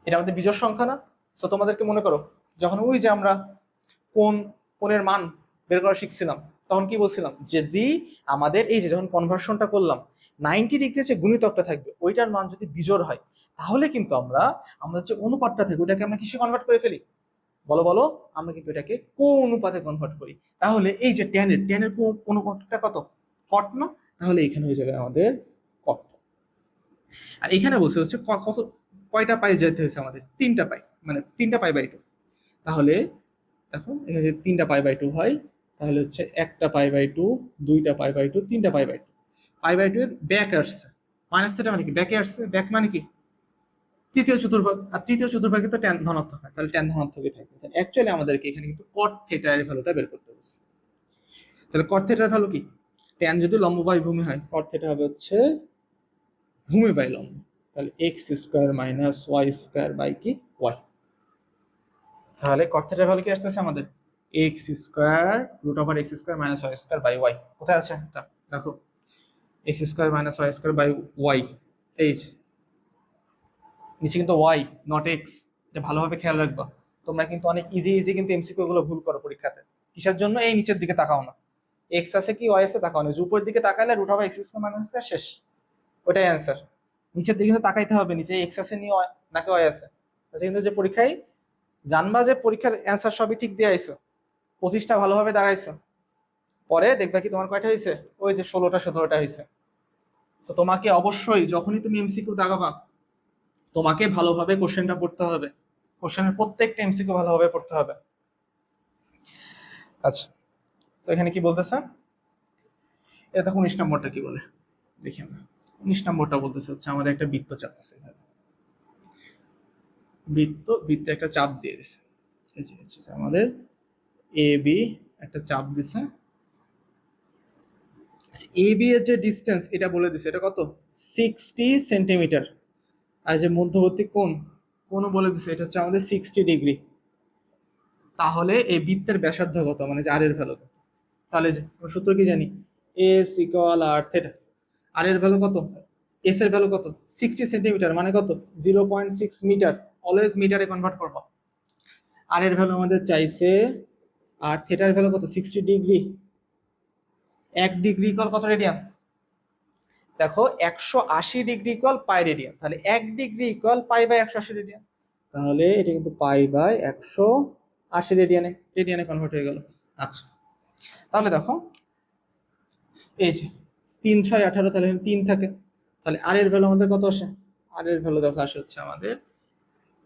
এটা আমাদের বিজোড় সংখ্যা না? তো তোমাদেরকে মনে করো যখন ওই যে আমরা কোণের মান বের করা শিখছিলাম, তখন কি বলছিলাম, যদি আমাদের এই যে যখন কনভার্সনটা করলাম 90 ডিগ্রি যে গুণিতকটা থাকবে ওইটার মান যদি বিজোড় হয়, তাহলে কিন্তু আমরা আমাদের যে অনুপাতটা থাকে ওটাকে আমরা কিসে কনভার্ট করে ফেলি, বলো বলো, আমরা কিন্তু এটাকে কো অনুপাতে কনভার্ট করি। তাহলে এই যে ট্যানের অনুপাতটা কত, কট না, তাহলে এখানে হয়ে যাবে আমাদের কট। আর এখানে বলছে হচ্ছে কত, কয়টা পাই যেতে হয়েছে আমাদের, 3টা পাই, মানে 3টা পাই বাই 2। তাহলে দেখো এখানে 3টা পাই বাই 2 হয়, তাহলে হচ্ছে 1টা পাই বাই 2, 2টা পাই বাই 2, 3টা পাই বাই 2। পাই বাই 2 এর ব্যাক আসছে, মাইনাস সেটা মানে কি, ব্যাকে আসছে, ব্যাক মানে কি তৃতীয় চতুর্ভাগ, আর তৃতীয় চতুর্ভাগে তো ট্যান ধনাত্মক হয়, তাহলে ট্যান ধনাত্মকই থাকবে। তাহলে অ্যাকচুয়ালি আমাদেরকে এখানে কিন্তু কট থিটার ভ্যালুটা বের করতে হচ্ছে। তাহলে কট থিটার ভ্যালু কি, ট্যান যদি লম্ব বাই ভূমি হয়, কট থিটা হবে হচ্ছে ভূমি বাই লম্ব, তাহলে x square minus y square by কি ওয়াই। তাহলে কট থিটার ভ্যালু কি আসতেছে আমাদের, x square root over x square minus y square by y. কোথায় আছে এটা দেখো, x square minus y square by y, এই নিচে কিন্তু ওয়াই নট এক্স। এটা ভালোভাবে খেয়াল রাখবা, তোমরা কিন্তু অনেক ইজি কিন্তু এমসিকিউ গুলো ভুল করো পরীক্ষাতে। কিসের জন্য, এই নিচের দিকে তাকাও না, এক্স আছে কি ওয়াই আছে তাকাও না, যে উপরের দিকে তাকালে root over x square minus square শেষ, ওটাই অ্যান্সার। নিচের দিকে কিন্তু তাকাইতে হবে, নিচে এক্স আছে নি নাকি ওয়াই আছে। আচ্ছা, কিন্তু যে পরীক্ষায় জানবা যে পরীক্ষার অ্যান্সার সবই ঠিক দিয়ে আইছো, 25টা ভালোভাবে দাগাইছো, পরে দেখবা কি তোমার কয়টা হয়েছে, ওই যে 16টা 17টা হয়েছে। তো তোমাকে অবশ্যই যখনই তুমি এমসিকিউ দাগাবা, তোমাকে ভালোভাবে কোশ্চেনটা পড়তে হবে, কোশ্চেনের প্রত্যেকটা এমসিকিউ ভালোভাবে পড়তে হবে। আচ্ছা, তো এখানে কি বলতেছে, এটা দেখো 19 নম্বরটা কি বলে দেখি আমরা। 19 নম্বরটা বলতেছে হচ্ছে আমাদের একটা বৃত্তচাপ আছে, বৃত্তে একটা চাপ দিয়ে দিছে, এই যে হচ্ছে আমাদের এ বি একটা চাপ দিছে। এ বি এর যে ডিস্টেন্স এটা বলে দিছে, এটা কত 60 সেন্টিমিটার। আর যে মধ্যবর্তী কোণও বলে দিছে, এটা হচ্ছে আমাদের 60 ডিগ্রি। তাহলে এই বৃত্তের ব্যাসার্ধ কত, মানে যে আর এর ভ্যালু কত। তাহলে যে সূত্র কি জানি, এস ইকুয়াল আর থিটা। আর এর ভ্যালু কত, এস এর ভ্যালু কত 60 সেন্টিমিটার, মানে কত 0.6 মিটার, অলওয়েজ মিটারে কনভার্ট করবো। আর এর ভ্যালু আমাদের চাইছে, আর থিটার ভ্যালু কত 60 ডিগ্রি, 1 ডিগ্রি ইকুয়াল কত রেডিয়ান, দেখো 180 ডিগ্রি ইকুয়াল পাই রেডিয়ান, তাহলে 1 degree equal pi by 180 radian. তাহলে এটা কিন্তু পাই বাই 180 রেডিয়ানে কনভার্ট হয়ে গেল। আচ্ছা, তাহলে দেখো এই যে 3 6 18, তাহলে 3 থাকে, তাহলে আর এর ভ্যালু আমাদের কত আসে, আর এর ভ্যালু দেখো আসে হচ্ছে আমাদের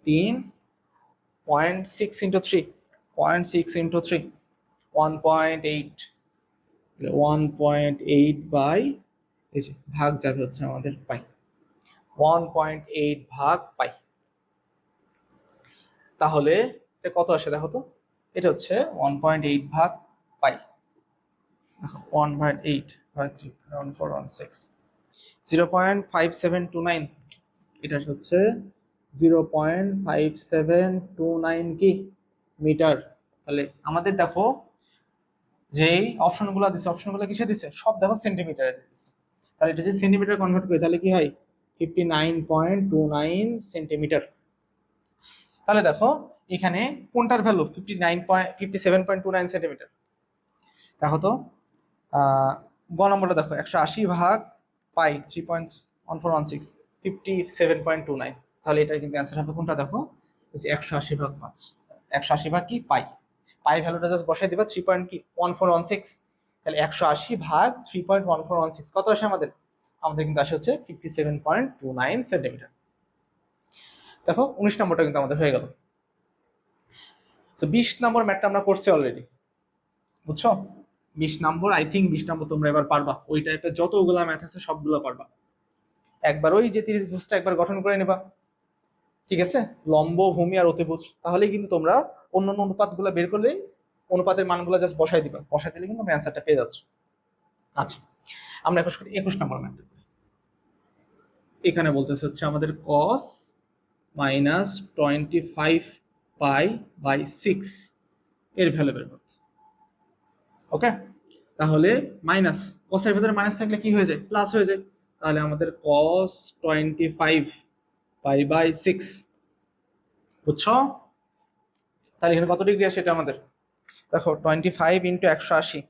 3.6 ইন্টু 3, 0.6 ইন্টু 3 1.8, 1.8 বাই এই যে ভাগ যাবে হচ্ছে আমাদের পাই, 1.8 ভাগ পাই। তাহলে এটা কত আসে দেখো তো, এটা হচ্ছে 1.8 ভাগ পাই, 1.8 ভাগ 3.1416, 0.5729, এটা হচ্ছে 0.5729 কি মিটার। তাহলে আমাদের দেখো যেই অপশনগুলো দিছে, অপশনগুলো কিসে দিছে, সব দেখো সেন্টিমিটারে দিছে। তাহলে এটা যদি সেন্টিমিটার কনভার্ট করি তাহলে কি হয় 59.29 সেন্টিমিটার। তাহলে দেখো এখানে কোনটার ভ্যালু 57.29 সেন্টিমিটার। দেখো তো গ নম্বরটা দেখো 180 ভাগ পাই 3.1416, 57.29, তাহলে এটা কিন্তু অ্যান্সার হবে কোনটা দেখো, 180 ভাগ 5, 180 ভাগ কি পাই, পাই ভ্যালুটা জাস্ট বসাই দিবা 3.1416, তাহলে 180 ভাগ 3.1416 কত আসে আমাদের, আমাদের কিন্তু আসে হচ্ছে 57.29 সেন্টিমিটার। দেখো 19 নম্বরটা কিন্তু আমাদের হয়ে গেল। তো 20 নম্বর ম্যাথটা আমরা করছি অলরেডি, বুঝছো, 20 নম্বর আই থিঙ্ক 20 নম্বর তোমরা এবার পারবা, ওই টাইপের যতগুলা ম্যাথ আছে সবগুলো পারবা। একবার ওই যে 30 ভুজটা একবার গঠন করে নেবা, ঠিক আছে, লম্ব ভূমি আর অতিভুজ, তাহলেই কিন্তু তোমরা অন্যান্য অনুপাতগুলো বের করলেই অনুপাতের মানগুলো জাস্ট বসাই দিবা, বসাই দিলে কিন্তু অ্যান্সারটা পেয়ে যাচ্ছ। আচ্ছা, আমরা 21 নম্বর ম্যাথটা করি। এখানে বলতেছে হচ্ছে আমাদের cos মাইনাস 25 পাই বাই 6 এর ভ্যালু বের করতে। ওকে, তাহলে মাইনাস, কসের ভেতরে মাইনাস থাকলে কি হয়ে যায়, প্লাস হয়ে যায়। তাহলে আমাদের cos 25 পাই বাই 6, বুঝছো। তাহলে এখানে কত ডিগ্রি আসে এটা আমাদের, দেখো 25 ইন্টু 180,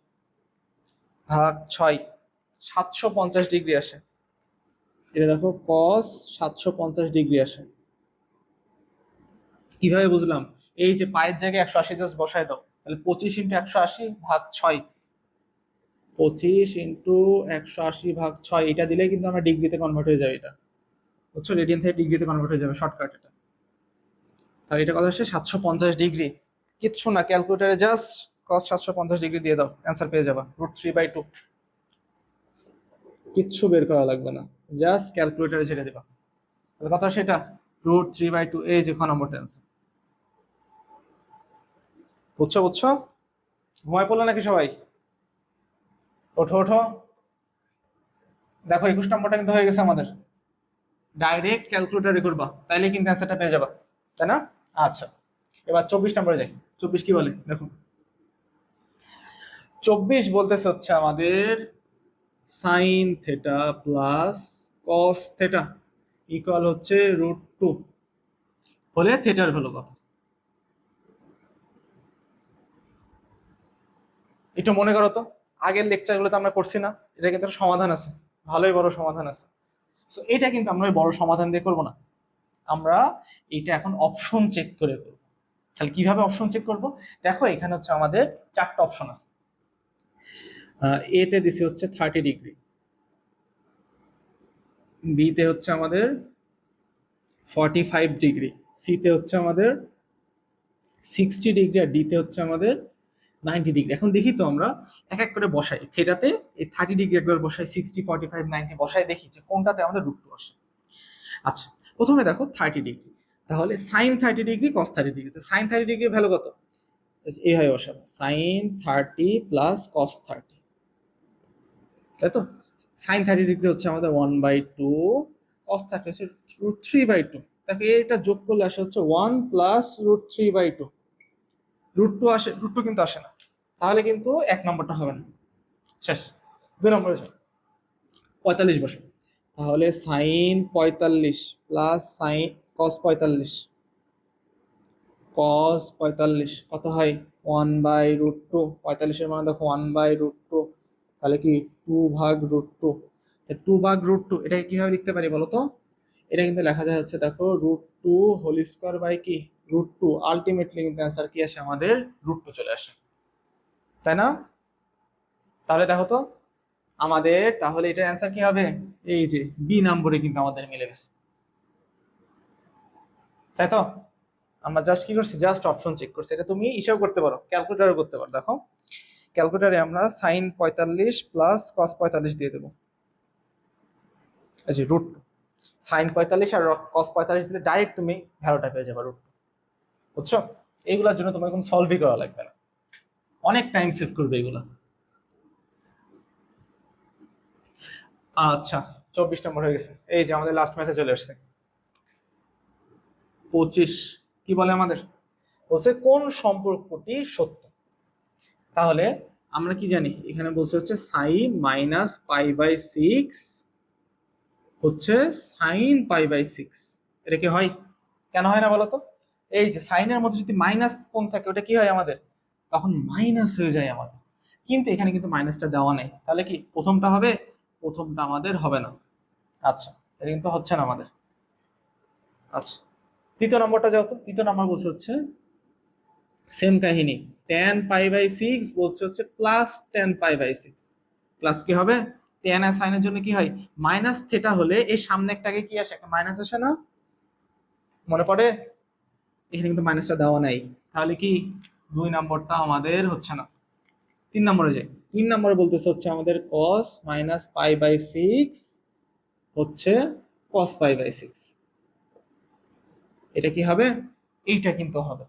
ভাগ 6 750 ডিগ্রি আসে। এটা দেখো কস 750 ডিগ্রি আসে। কিভাবে বুঝলাম? এই যে পায়ের জায়গায় 180 জাস্ট বসায় দাও, তাহলে 25 × 180 ভাগ 6, 25 × 180 ভাগ 6, এটা দিলে কিন্তু আমরা ডিগ্রিতে কনভার্ট হয়ে যাবে। এটা বুঝছো, রেডিয়ান থেকে ডিগ্রিতে কনভার্ট হয়ে যাবে শর্টকাট এটা। তাহলে এটা কত আসছে? 750 ডিগ্রি। কিচ্ছু না, ক্যালকুলেটারে জাস্ট কস 750 ডিগ্রি দিয়ে দাও, অ্যান্সার পেয়ে যাবা √3/2। কিচ্ছু বের করা লাগবে না, জাস্ট ক্যালকুলেটারে ছেড়ে দিবা। তাহলে কত আসে এটা? √3/2। এই যে খ নম্বরটা অ্যান্সার। বুঝছো বুঝছো? ঘুমায় পড়লো নাকি সবাই? ওঠো ওঠো। দেখো 21 নম্বরটা কিন্তু হয়ে গেছে আমাদের। ডাইরেক্ট ক্যালকুলেটারে করবা, তাইলে কিন্তু অ্যান্সারটা পেয়ে যাবা, তাই না? আচ্ছা, এবার 24 নম্বরে যাই। 24 কি বলে দেখো। 24 বলতেছে হচ্ছে আমাদের sign theta plus cos theta equal হচ্ছে √2 হলে থেটার ভ্যালু কত? একটু মনে করো তো, আগের লেকচারগুলোতে আমরা করছি না? এটা কিন্তু একটা সমাধান আছে, ভালোই বড় সমাধান আছে। সো এটা কিন্তু আমরা ওই বড় সমাধান দিয়ে করবো না, আমরা এটা এখন অপশন চেক করে করবো। তাহলে কিভাবে অপশন চেক করব? দেখো এখানে হচ্ছে আমাদের 4টা অপশন আছে। এতে দিছি হচ্ছে 30 ডিগ্রি, বিতে হচ্ছে আমাদের 45 ডিগ্রি, সিতে হচ্ছে আমাদের 60 ডিগ্রি, আর ডিতে হচ্ছে আমাদের 90 ডিগ্রি। এখন দেখি তো আমরা এক এক করে বসাই। থেটাতে এই 30 ডিগ্রি একবার বসাই, 60, 45, 90 বসাই, দেখি যে কোনটাতে আমাদের √2 আসে। আচ্ছা, প্রথমে দেখো 30 ডিগ্রি, তাহলে সাইন 30 ডিগ্রি কস 30 ডিগ্রি। তো সাইন 30 ডিগ্রি ভ্যালু কত? এইভাবে বসাবো, সাইন 30 প্লাস কস 30, তাই তো? সাইন 30 ডিগ্রি হচ্ছে আমাদের 1/2, কস 30 হচ্ছে √3/2। দেখো এটা যোগ করলে আসে হচ্ছে 1 প্লাস √3/2। √2 আসে, √2 কিন্তু আসে না, তাহলে কিন্তু 1 নম্বরটা হবে না, শেষ। 2 নম্বরে যাও, 45 বসো। তাহলে সাইন 45 প্লাস সাইন কস 45, কস 45 কত হয়? 1/√2। 45-এর মানে দেখো 1/√2, তাহলে কি 2/√2। 2/√2 এটাকে কিভাবে লিখতে পারি বলো তো? এটা কিন্তু লেখা যায় হচ্ছে দেখো √2 হোল স্কয়ার বাই কি √2। আলটিমেটলি কিন্তু অ্যান্সার কি আসে আমাদের? √2 চলে আসে, তাই না? তাহলে দেখো তো আমাদের, তাহলে এটার অ্যান্সার কি হবে? এই যে বি নম্বরে কিন্তু আমাদের মিলে গেছে, তাই তো? আমরা জাস্ট কি করছি? জাস্ট অপশন চেক করছি। এটা তুমি হিসাব করতে পারো, ক্যালকুলেটারও করতে পারো। দেখো ক্যালকুলেটারে আমরা সাইন 45 প্লাস কস 45 দিয়ে দেবো, এই যে √2। সাইন 45 আর কস 45 দিলে ডাইরেক্ট তুমি ভ্যালুটা পেয়ে যাবে √2। বুঝছো? এইগুলোর জন্য তোমার কোনো সলভই করা লাগবে না, অনেক টাইম সেভ করবে এগুলো। আচ্ছা, 24 নম্বর হয়ে গেছে। এই যে আমাদের লাস্ট ম্যাথে চলে আসছে 25। কি বলে আমাদের? বলছে কোন সম্পর্কটি সত্য। তাহলে আমরা কি জানি? এখানে বলছে হচ্ছে সাইন -π/6 হচ্ছে সাইন π/6। এটা কি হয়? কেন হয় না বলতো? এই যে সাইনের মধ্যে যদি মাইনাস কোণ থাকে, ওটা কি হয় আমাদের? তখন মাইনাস হয়ে যায় আমাদের। কিন্তু এখানে কিন্তু মাইনাসটা দেওয়া নেই, তাহলে কি প্রথমটা হবে? প্রথমটা আমাদের হবে না। আচ্ছা, এটা কিন্তু হচ্ছে না আমাদের। আচ্ছা, তৃতীয় নম্বরটা যাও তো। তৃতীয় নম্বর বলছে হচ্ছে সেম কাহিনী, tan π/6 বলছে হচ্ছে প্লাস tan π/6। প্লাস কি হবে? tan আর সাইনের জন্য কি হয়? মাইনাস থেটা হলে এই সামনে একটাকে কি আসে? একটা মাইনাস আসে না? মনে পড়ে? এখানে কিন্তু মাইনাসটা দেওয়া নাই, তাহলে কি 2 নম্বরটা আমাদের হচ্ছে না। 3 নম্বরে যাই। 3 নম্বরে বলতেছে হচ্ছে আমাদের cos -π/6 হচ্ছে cos π/6। এটা কি হবে? এইটা কিন্তু হবে।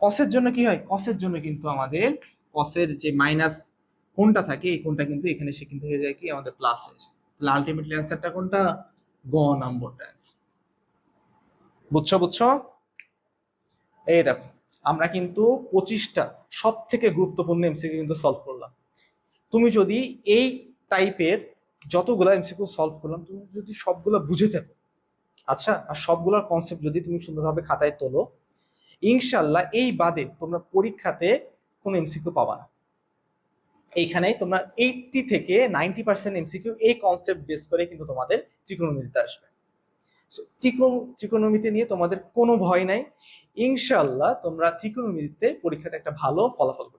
কসের জন্য কি হয়? কসের জন্য কিন্তু আমাদের কসের যে মাইনাস কোনটা থাকে, এই কোনটা কিন্তু এখানে সে কিন্তু হয়ে যায় কি আমাদের প্লাস হয়ে যায়। তাহলে আলটিমেটলি অ্যান্সারটা কোনটা? গ নম্বরটা অ্যান্সার। বুঝছো বুঝছো? এই দেখো আমরা কিন্তু 25টা সব থেকে গুরুত্বপূর্ণ এমসিকিউ কিন্তু সলভ করলাম। তুমি যদি এই টাইপের যতগুলো এমসিকিউ সলভ করলাম, তুমি যদি সবগুলো বুঝে থাকো, আচ্ছা, আর সবগুলোর কনসেপ্ট যদি তুমি সুন্দরভাবে খাতায় তোলো, ইনশাল্লাহ এই বাদে তোমরা পরীক্ষাতে কোনো এমসিকিউ পাবা না। এইখানে তোমরা 80 থেকে 90% এমসিকিউ এই কনসেপ্ট বেস করে কিন্তু তোমাদের ত্রিকোণমিতিতে আসবে। ত্রিকোণমিতি নিয়ে তোমাদের কোনো ভয় নাই, ইনশাল্লাহ তোমরা ত্রিকোণমিতিতে পরীক্ষাতে একটা ভালো ফলাফল করবে।